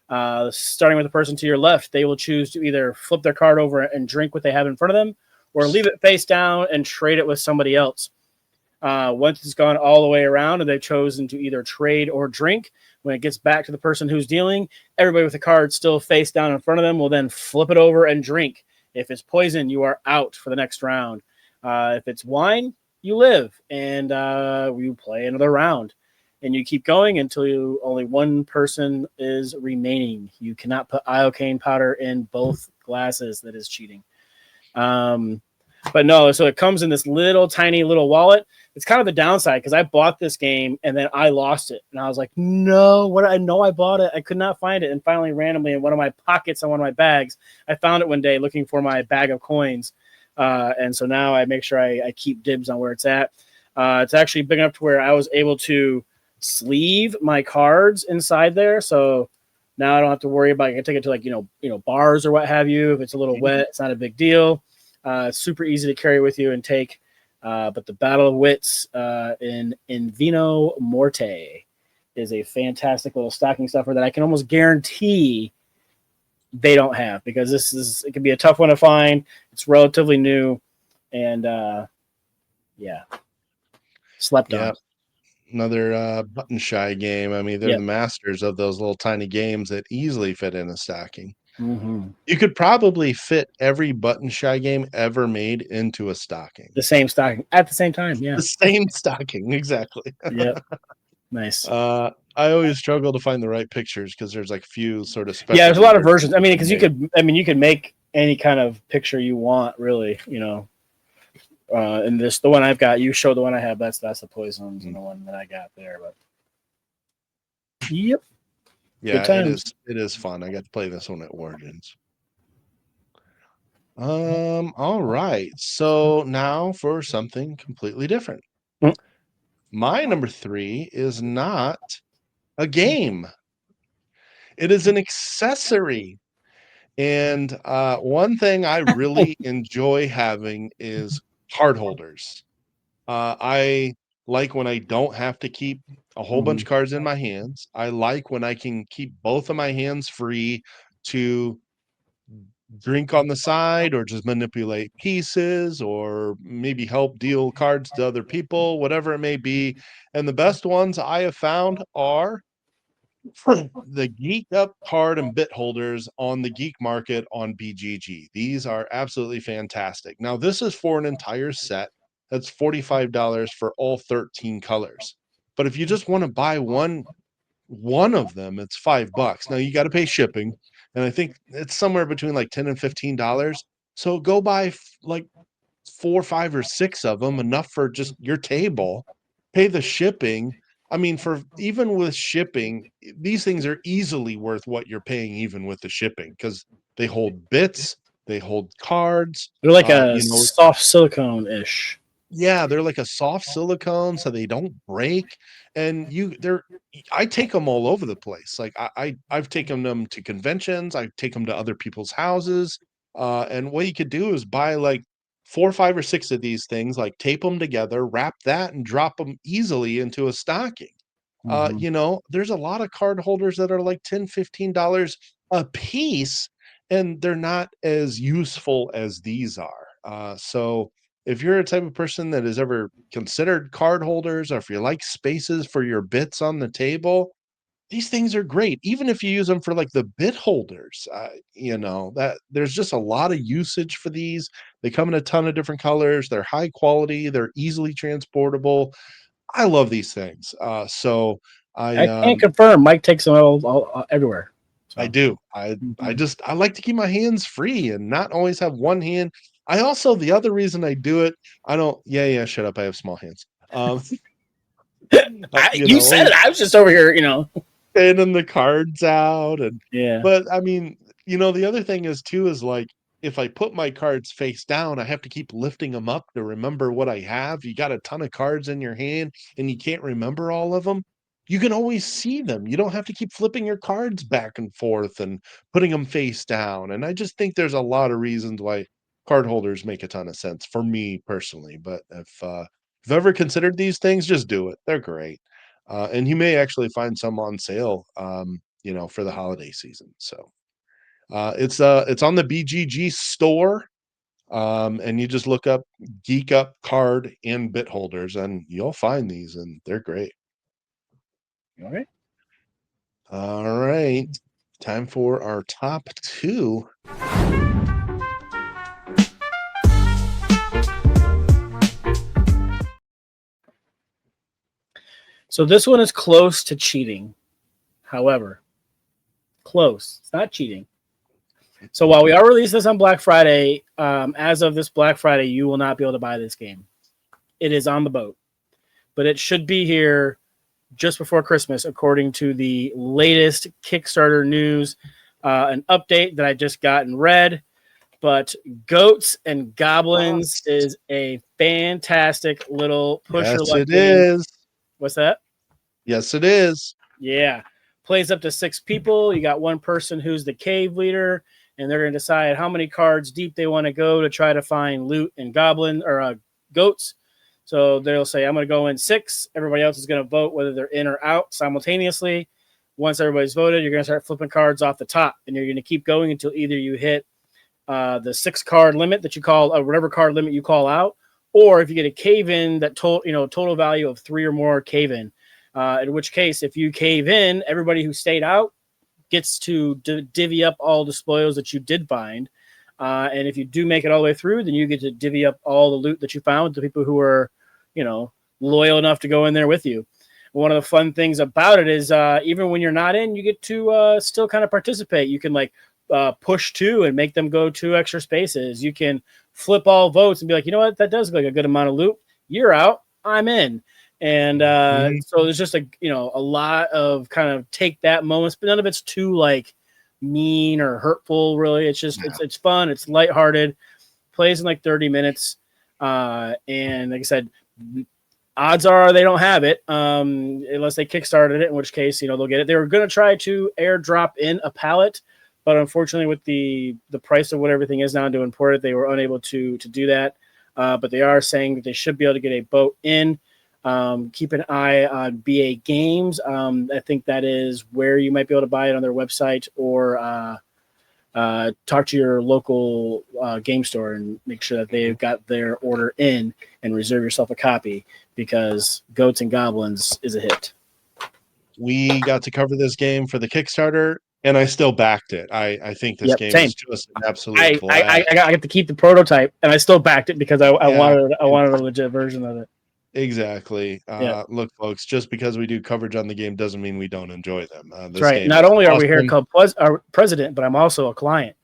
Starting with the person to your left, they will choose to either flip their card over and drink what they have in front of them, or leave it face down and trade it with somebody else. Once it's gone all the way around and they've chosen to either trade or drink, when it gets back to the person who's dealing, everybody with the card still face down in front of them will then flip it over and drink. If it's poison, you are out for the next round. If it's wine, you live, and you play another round. And you keep going until only one person is remaining. You cannot put iocane powder in both glasses. That is cheating. But no, so it comes in this little tiny little wallet. It's kind of the downside because I bought this game and then I lost it. And I was like, no, what? I know I bought it. I could not find it. And finally, randomly in one of my pockets on one of my bags, I found it one day looking for my bag of coins. And so now I make sure I keep dibs on where it's at. It's actually big enough to where I was able to sleeve my cards inside there. So now I don't have to worry about, I can take it to like, bars or what have you. If it's a little wet, it's not a big deal. Super easy to carry with you and take. But the Battle of Wits in Vino Morte is a fantastic little stocking stuffer that I can almost guarantee they don't have, because it can be a tough one to find. It's relatively new, and slept on. Another button shy game. I mean, they're Yep. the masters of those little tiny games that easily fit in a stocking. Mm-hmm. You could probably fit every button shy game ever made into a stocking. The same stocking at the same time. Yeah. The same stocking, exactly. Yep. Nice. I always struggle to find the right pictures because there's like few sort of special. Yeah, there's a lot of versions. I mean, because you could make any kind of picture you want, really. And the one I've got, you show the one I have. That's the poisons and the one that I got there. But yep. Yeah, it is fun. I got to play this one at Origins. All right. So now for something completely different. Mm. My number 3 is not a game. It is an accessory. And one thing I really enjoy having is card holders. I like when I don't have to keep a whole bunch of cards in my hands. I like when I can keep both of my hands free to drink on the side or just manipulate pieces or maybe help deal cards to other people, whatever it may be. And the best ones I have found are the Geek Up card and bit holders on the Geek Market on BGG. These are absolutely fantastic. Now, this is for an entire set. That's $45 for all 13 colors. But if you just want to buy one of them, it's $5. Now you got to pay shipping, and I think it's somewhere between like $10 and $15. So go buy like 4, 5, or 6 of them, enough for just your table. Pay the shipping. I mean, for even with shipping, these things are easily worth what you're paying, even with the shipping, because they hold bits, they hold cards. They're like a soft silicone-ish. Yeah, they're like a soft silicone, so they don't break. And I take them all over the place. Like I've taken them to conventions, I take them to other people's houses. And what you could do is buy like 4, 5, or 6 of these things, like tape them together, wrap that, and drop them easily into a stocking. There's a lot of card holders that are like $10, $15 a piece, and they're not as useful as these are. So if you're a type of person that has ever considered card holders, or if you like spaces for your bits on the table, these things are great. Even if you use them for like the bit holders, that there's just a lot of usage for these. They come in a ton of different colors. They're high quality. They're easily transportable. I love these things. So I can't confirm. Mike takes them all everywhere. So. I do. I like to keep my hands free and not always have one hand. I also, the other reason I do it, I don't. Yeah. Shut up. I have small hands. You said it. I was just over here, handing the cards out, and yeah. But I mean, the other thing is too is like if I put my cards face down, I have to keep lifting them up to remember what I have. You got a ton of cards in your hand, and you can't remember all of them. You can always see them. You don't have to keep flipping your cards back and forth and putting them face down. And I just think there's a lot of reasons why card holders make a ton of sense for me personally. But if you've ever considered these things, just do it. They're great. And you may actually find some on sale, for the holiday season. So it's on the BGG store. And you just look up Geek Up Card and Bit Holders, and you'll find these, and they're great. All right. All right. Time for our top 2. So this one is close to cheating. However, close. It's not cheating. So while we are releasing this on Black Friday, as of this Black Friday, you will not be able to buy this game. It is on the boat, but it should be here just before Christmas, according to the latest Kickstarter news, an update that I just got and read. But Goats and Goblins is a fantastic little pusher. Yes, it is. What's that? Yes, it is. Yeah. Plays up to 6 people. You got one person who's the cave leader, and they're going to decide how many cards deep they want to go to try to find loot and goblin or goats. So they'll say, I'm going to go in 6. Everybody else is going to vote whether they're in or out simultaneously. Once everybody's voted, you're going to start flipping cards off the top, and you're going to keep going until either you hit the 6-card limit that you call, whatever card limit you call out, or if you get a cave in that total value of 3 or more cave in. In which case, if you cave in, everybody who stayed out gets to divvy up all the spoils that you did find. And if you do make it all the way through, then you get to divvy up all the loot that you found with the people who are, loyal enough to go in there with you. One of the fun things about it is even when you're not in, you get to still kind of participate. You can push 2 and make them go 2 extra spaces. You can flip all votes and be like, you know what, that does look like a good amount of loot. You're out, I'm in. And so there's just a lot of kind of take that moments, but none of it's too mean or hurtful. Really, it's just it's fun. It's lighthearted. Plays in 30 minutes. And like I said, odds are they don't have it unless they kickstarted it, in which case they'll get it. They were going to try to airdrop in a pallet, but unfortunately with the price of what everything is now to import it, they were unable to do that. But they are saying that they should be able to get a boat in. Keep an eye on BA Games. I think that is where you might be able to buy it on their website, or talk to your local game store and make sure that they've got their order in and reserve yourself a copy, because Goats and Goblins is a hit. We got to cover this game for the Kickstarter, and I still backed it. I think this game is just an absolute I got to keep the prototype, and I still backed it because I wanted a legit version of it. Exactly. Look, folks, just because we do coverage on the game doesn't mean we don't enjoy them. That's right. Not only are we here called president, but I'm also a client.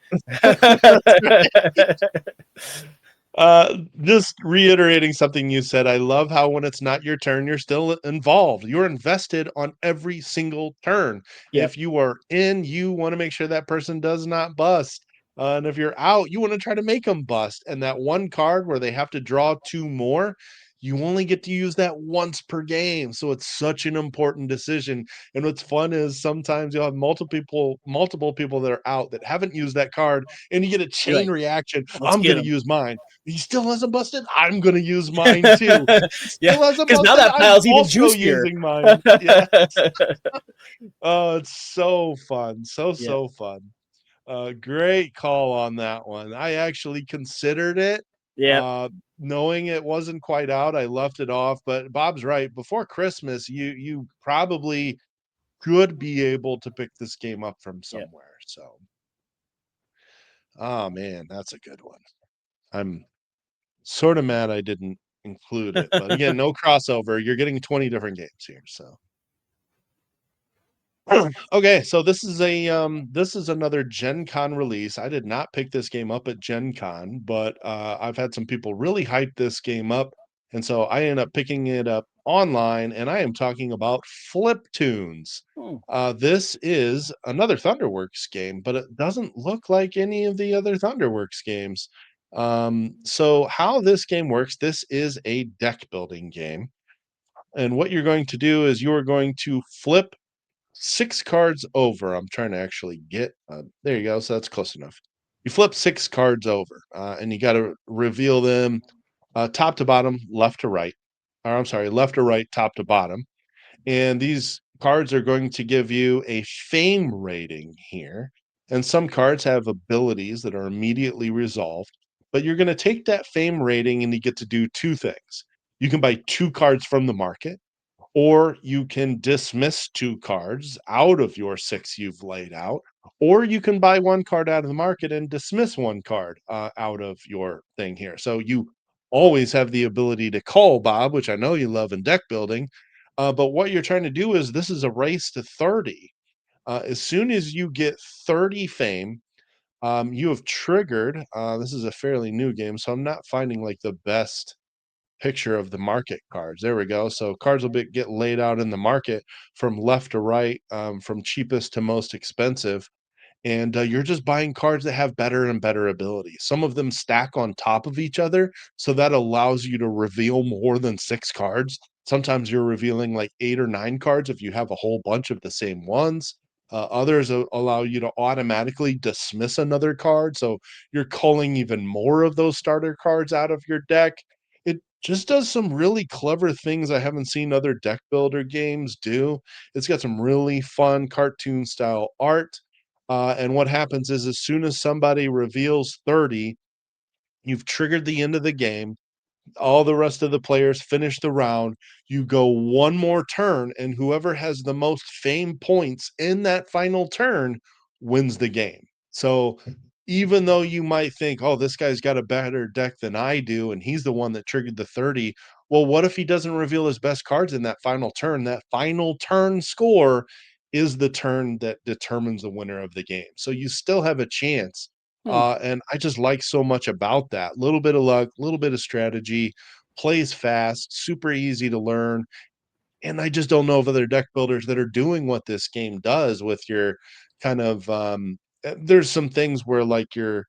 Just reiterating something you said, I love how when it's not your turn, you're still involved. You're invested on every single turn. Yep. If you are in, you want to make sure that person does not bust. And if you're out, you want to try to make them bust. And that one card where they have to draw 2 more, you only get to use that once per game. So it's such an important decision. And what's fun is sometimes you'll have multiple people that are out that haven't used that card, and you get a chain reaction. I'm going to use mine. He still hasn't busted. I'm going to use mine too. Yeah, because now that pile's even juicier. Using mine. Yes. Oh, it's so fun. So fun. Great call on that one. I actually considered it. Yeah. Knowing it wasn't quite out, I left it off. But Bob's right. Before Christmas, you probably could be able to pick this game up from somewhere. So, oh man, that's a good one. I'm sort of mad I didn't include it, but again, no crossover. You're getting 20 different games here, so. Okay, so this is another Gen Con release. I did not pick this game up at Gen Con, but I've had some people really hype this game up, and so I ended up picking it up online, and I am talking about Fliptoons. This is another Thunderworks game, but it doesn't look like any of the other Thunderworks games. So how this game works, this is a deck building game, and what you're going to do is you are going to flip 6 cards over. I'm trying to actually get there you go. So that's close enough. You flip 6 cards over, and you got to reveal them top to bottom, left to right. Or I'm sorry, left to right, top to bottom. And these cards are going to give you a fame rating here. And some cards have abilities that are immediately resolved, but you're going to take that fame rating and you get to do two things. You can buy two cards from the market, or you can dismiss two cards out of your six you've laid out, or you can buy one card out of the market and dismiss one card out of your thing here. So you always have the ability to call Bob, which I know you love in deck building. But what you're trying to do is this is a race to 30. As soon as you get 30 fame, you have triggered. This is a fairly new game, so I'm not finding like the best picture of the market cards. There we go. So cards will get laid out in the market from left to right, from cheapest to most expensive. And you're just buying cards that have better and better abilities. Some of them stack on top of each other. So that allows you to reveal more than six cards. Sometimes you're revealing like 8 or 9 cards if you have a whole bunch of the same ones. Others allow you to automatically dismiss another card. So you're culling even more of those starter cards out of your deck. It just does some really clever things I haven't seen other deck builder games do. It's got some really fun cartoon style art. And what happens is as soon as somebody reveals 30, you've triggered the end of the game. All the rest of the players finish the round. You go one more turn, and whoever has the most fame points in that final turn wins the game. So even though you might think, oh, this guy's got a better deck than I do, and he's the one that triggered the 30. Well, what if he doesn't reveal his best cards in that final turn? That final turn score is the turn that determines the winner of the game. So you still have a chance. Hmm. And I just like so much about that. Little bit of luck, little bit of strategy, plays fast, super easy to learn. And I just don't know of other deck builders that are doing what this game does with your kind of there's some things where like you're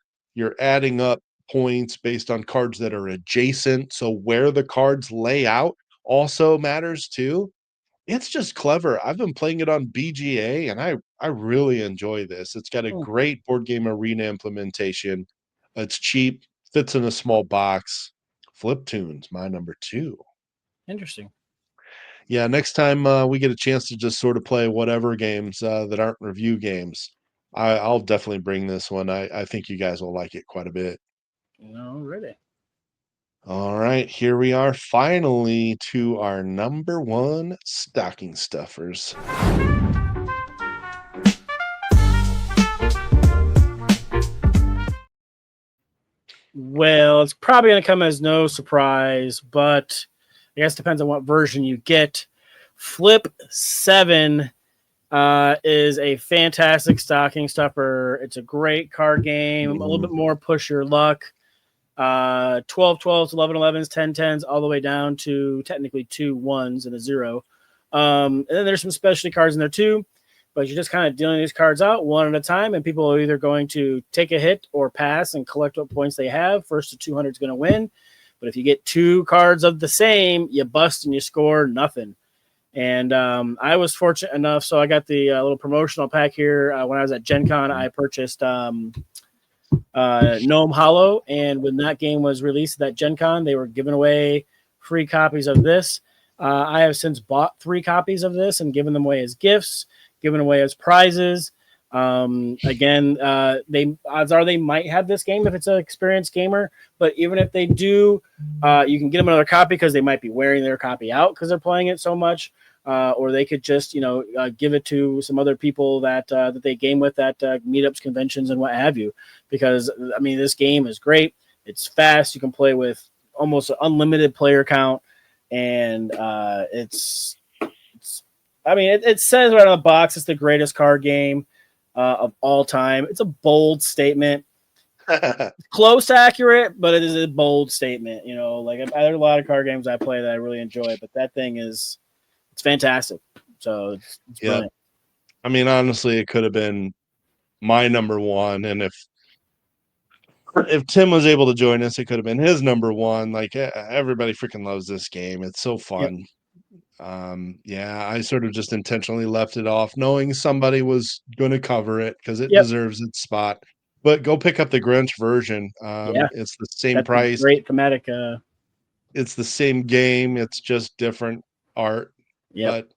adding up points based on cards that are adjacent. So where the cards lay out also matters too. It's just clever. I've been playing it on BGA and I really enjoy this. It's got a Hmm. great board game arena implementation. It's cheap, fits in a small box. Flip Tunes, my number 2. Interesting. Yeah, next time we get a chance to just sort of play whatever games that aren't review games, I'll definitely bring this one. I think you guys will like it quite a bit. No, really. All right, here we are finally to our number 1 stocking stuffers. Well, it's probably going to come as no surprise, but I guess depends on what version you get. Flip 7 is a fantastic stocking stuffer. It's a great card game, a little bit more push your luck. 12 12s, 11 11s, 10 10s, all the way down to technically 2 1s and a 0. And then there's some specialty cards in there too, but you're just kind of dealing these cards out one at a time, and people are either going to take a hit or pass and collect what points they have. First to 200 is going to win. But if you get 2 cards of the same, you bust and you score nothing. And I was fortunate enough, so I got the little promotional pack here. When I was at Gen Con, I purchased Gnome Hollow, and when that game was released at Gen Con, they were giving away free copies of this. I have since bought 3 copies of this and given them away as gifts, given away as prizes. Again, they odds are they might have this game if it's an experienced gamer, but even if they do, you can get them another copy because they might be wearing their copy out because they're playing it so much. Or they could just, give it to some other people that they game with at meetups, conventions, and what have you. Because I mean, this game is great. It's fast. You can play with almost an unlimited player count, and it says right on the box it's the greatest card game of all time. It's a bold statement. Close accurate, but it is a bold statement. Like there's a lot of card games I play that I really enjoy, but that thing is. It's fantastic. So it's brilliant. I mean, honestly, it could have been my number 1, and if Tim was able to join us, it could have been his number 1. Like everybody freaking loves this game. It's so fun. Yep. I sort of just intentionally left it off, knowing somebody was going to cover it because it deserves its spot. But go pick up the Grinch version. It's the same That's price. Great thematic. It's the same game. It's just different art. Yep. But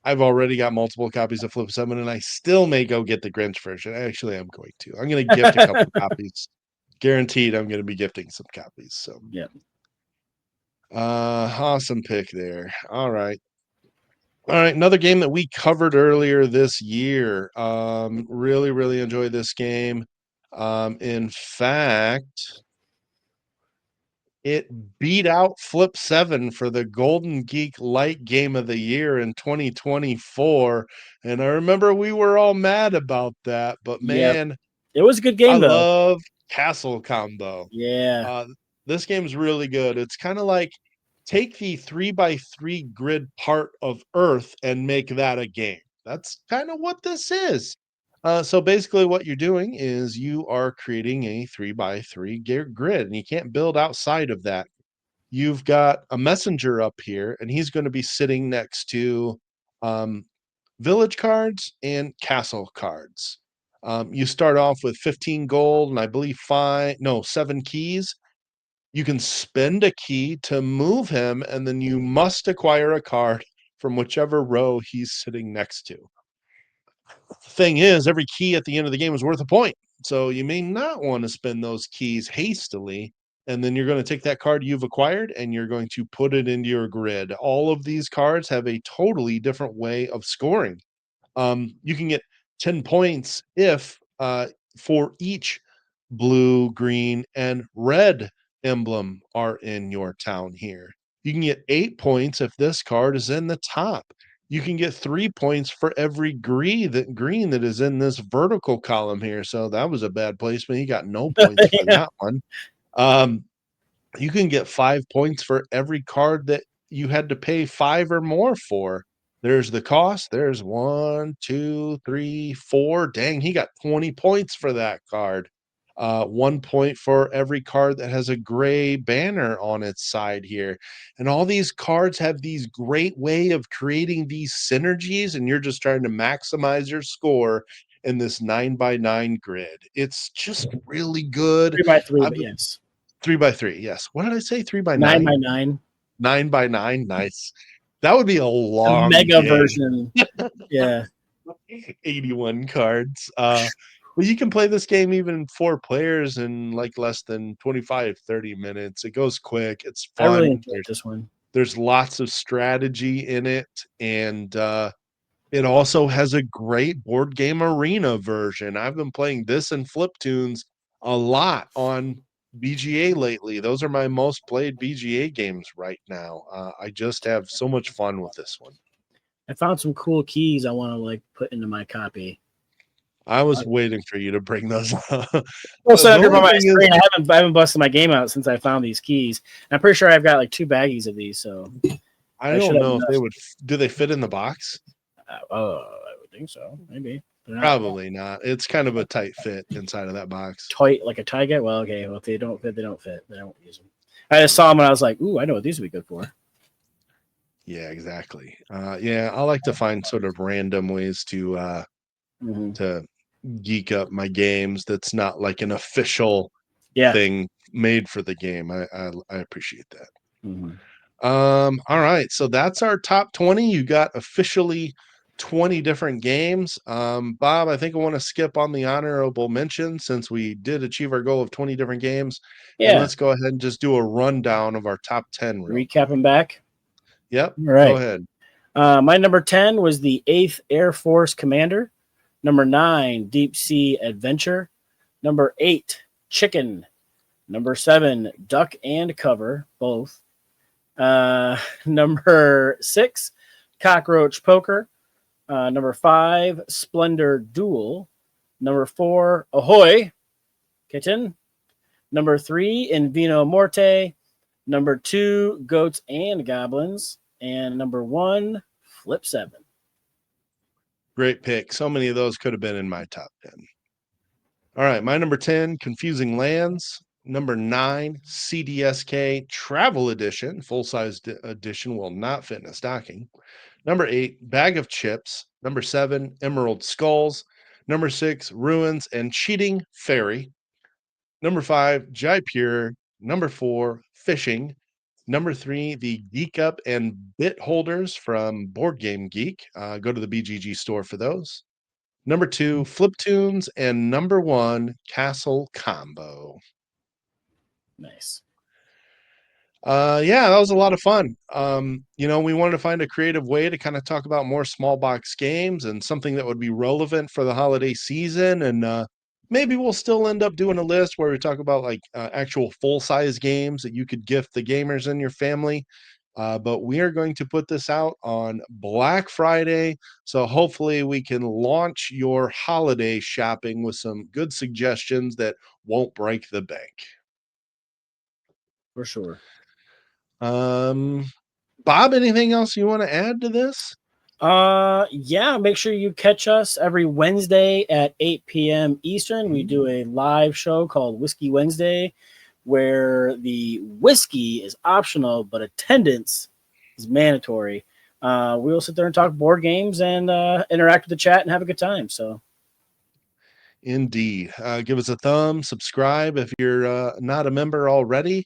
I've already got multiple copies of Flip 7, and I still may go get the Grinch version. Actually, I'm going to. I'm going to gift a couple copies. Guaranteed, I'm going to be gifting some copies. So, Yeah. awesome pick there. All right. All right, another game that we covered earlier this year. Really, really enjoyed this game. In fact, it beat out Flip 7 for the Golden Geek Light Game of the Year in 2024. And I remember we were all mad about that, but Yep. man, It was a good I game though. love Castle Combo. Yeah. This game's really good. It's kind of like take the 3x3 grid part of Earth and make that a game. That's kind of what this is. So basically, what you're doing is you are creating a 3x3 grid, and you can't build outside of that. You've got a messenger up here, and he's going to be sitting next to um, village cards and castle cards. You start off with 15 gold and I believe 7 keys. You can spend a key to move him, and then you must acquire a card from whichever row he's sitting next to. The thing is, every key at the end of the game is worth a point. So you may not want to spend those keys hastily. And then you're going to take that card you've acquired and you're going to put it into your grid. All of these cards have a totally different way of scoring. You can get 10 points if for each blue, green, and red emblem are in your town here. You can get 8 points if this card is in the top. You can get 3 points for every green that is in this vertical column here. So that was a bad placement. He got no points for Yeah. that one. Um, you can get 5 points for every card that you had to pay 5 or more for. There's the cost. There's 1, 2, 3, 4. Dang, he got 20 points for that card. 1 point for every card that has a gray banner on its side here. And all these cards have these great way of creating these synergies, and you're just trying to maximize your score in this 9x9 grid. It's just really good. 3x3, I've but yes. 3x3, yes. What did I say? 3x9? 9x9. 9x9, nice. That would be a A long mega game. version. Yeah. 81 cards. But you can play this game even 4 players in like less than 25, 30 minutes. It goes quick. It's I really fun. enjoyed this one. There's lots of strategy in it. And it also has a great board game arena version. I've been playing this and Fliptoons a lot on BGA lately. Those are my most played BGA games right now. I just have so much fun with this one. I found some cool keys I want to like put into my copy. I was waiting for you to bring those up. Also, The up here by only my thing is- screen, I haven't busted my game out since I found these keys. And I'm pretty sure I've got like 2 baggies of these. So, I I don't should know have if they would. Do they fit in the box? I would think so. Maybe. They're not Probably not. It's kind of a tight fit inside of that box. tight like a tie get. Well, okay. Well, if they don't fit, they don't fit. Then I won't use them. I just saw them and I was like, ooh, I know what these would be good for. Yeah, exactly. Yeah, I like to find sort of random ways to Mm-hmm. to geek up my games. That's not like an official Yeah. thing made for the game. I appreciate that. Mm-hmm. All right, so that's our top 20. You got officially 20 different games. Bob, I think I want to skip on the honorable mention since we did achieve our goal of 20 different games. And Yeah. let's go ahead and just do a rundown of our top 10 real. Recap them back. Yep. All right. Go ahead. My number 10 was the 8th Air Force Commander. Number 9, Deep Sea Adventure. Number 8, Chicken. Number 7, Duck and Cover, both. Number 6, Cockroach Poker. Number 5, Splendor Duel. Number 4, Ahoy, Kitten. Number 3, Invino Morte. Number 2, Goats and Goblins. And number 1, Flip 7. Great pick. So many of those could have been in my top 10. All right, my number 10, Confusing Lands. Number 9, CDSK Travel Edition. Full-size edition will not fit in a stocking. Number 8, Bag of Chips. Number 7, Emerald Skulls. Number 6, Ruins and Cheating Fairy. Number 5, Jaipur. Number 4, Fishing. Number 3, the Geek Up and Bit Holders from Board Game Geek. Go to the BGG store for those. Number 2, Fliptoons, and number 1, Castle Combo. Nice. Yeah, that was a lot of fun. We wanted to find a creative way to kind of talk about more small box games and something that would be relevant for the holiday season. And maybe we'll still end up doing a list where we talk about like actual full size games that you could gift the gamers in your family. But we are going to put this out on Black Friday. So hopefully we can launch your holiday shopping with some good suggestions that won't break the bank. For sure. Bob, anything else you want to add to this? Yeah, make sure you catch us every Wednesday at 8 p.m. Eastern. We do a live show called Whiskey Wednesday, where the whiskey is optional, but attendance is mandatory. We'll sit there and talk board games and interact with the chat and have a good time. So, indeed, give us a thumb, subscribe if you're not a member already.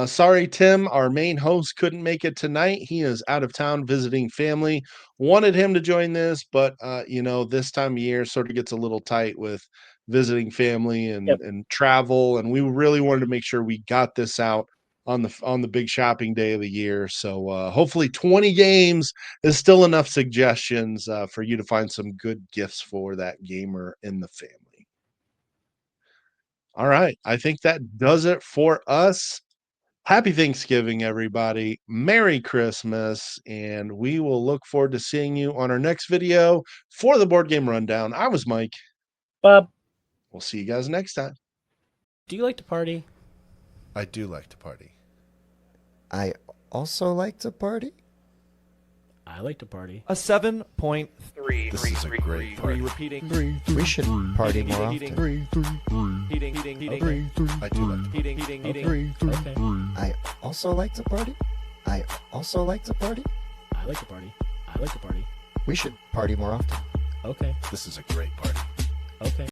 Sorry, Tim, our main host couldn't make it tonight. He is out of town visiting family. Wanted him to join this, but this time of year sort of gets a little tight with visiting family and travel, and we really wanted to make sure we got this out on the big shopping day of the year. So hopefully 20 games is still enough suggestions for you to find some good gifts for that gamer in the family. All right, I think that does it for us. Happy Thanksgiving, everybody. Merry Christmas. And we will look forward to seeing you on our next video for the Board Game Rundown. I was Mike. Bob, We'll see you guys next time. do you like to party? I do like to party. I also like to party. I like to party. A 7.3. This is a great party. Repeating. We should party more often. Heating. I do like to party. Heating. Okay. I also like to party. I also like to party. I like to party. I like to party. We should party more often. Okay. This is a great party. Okay.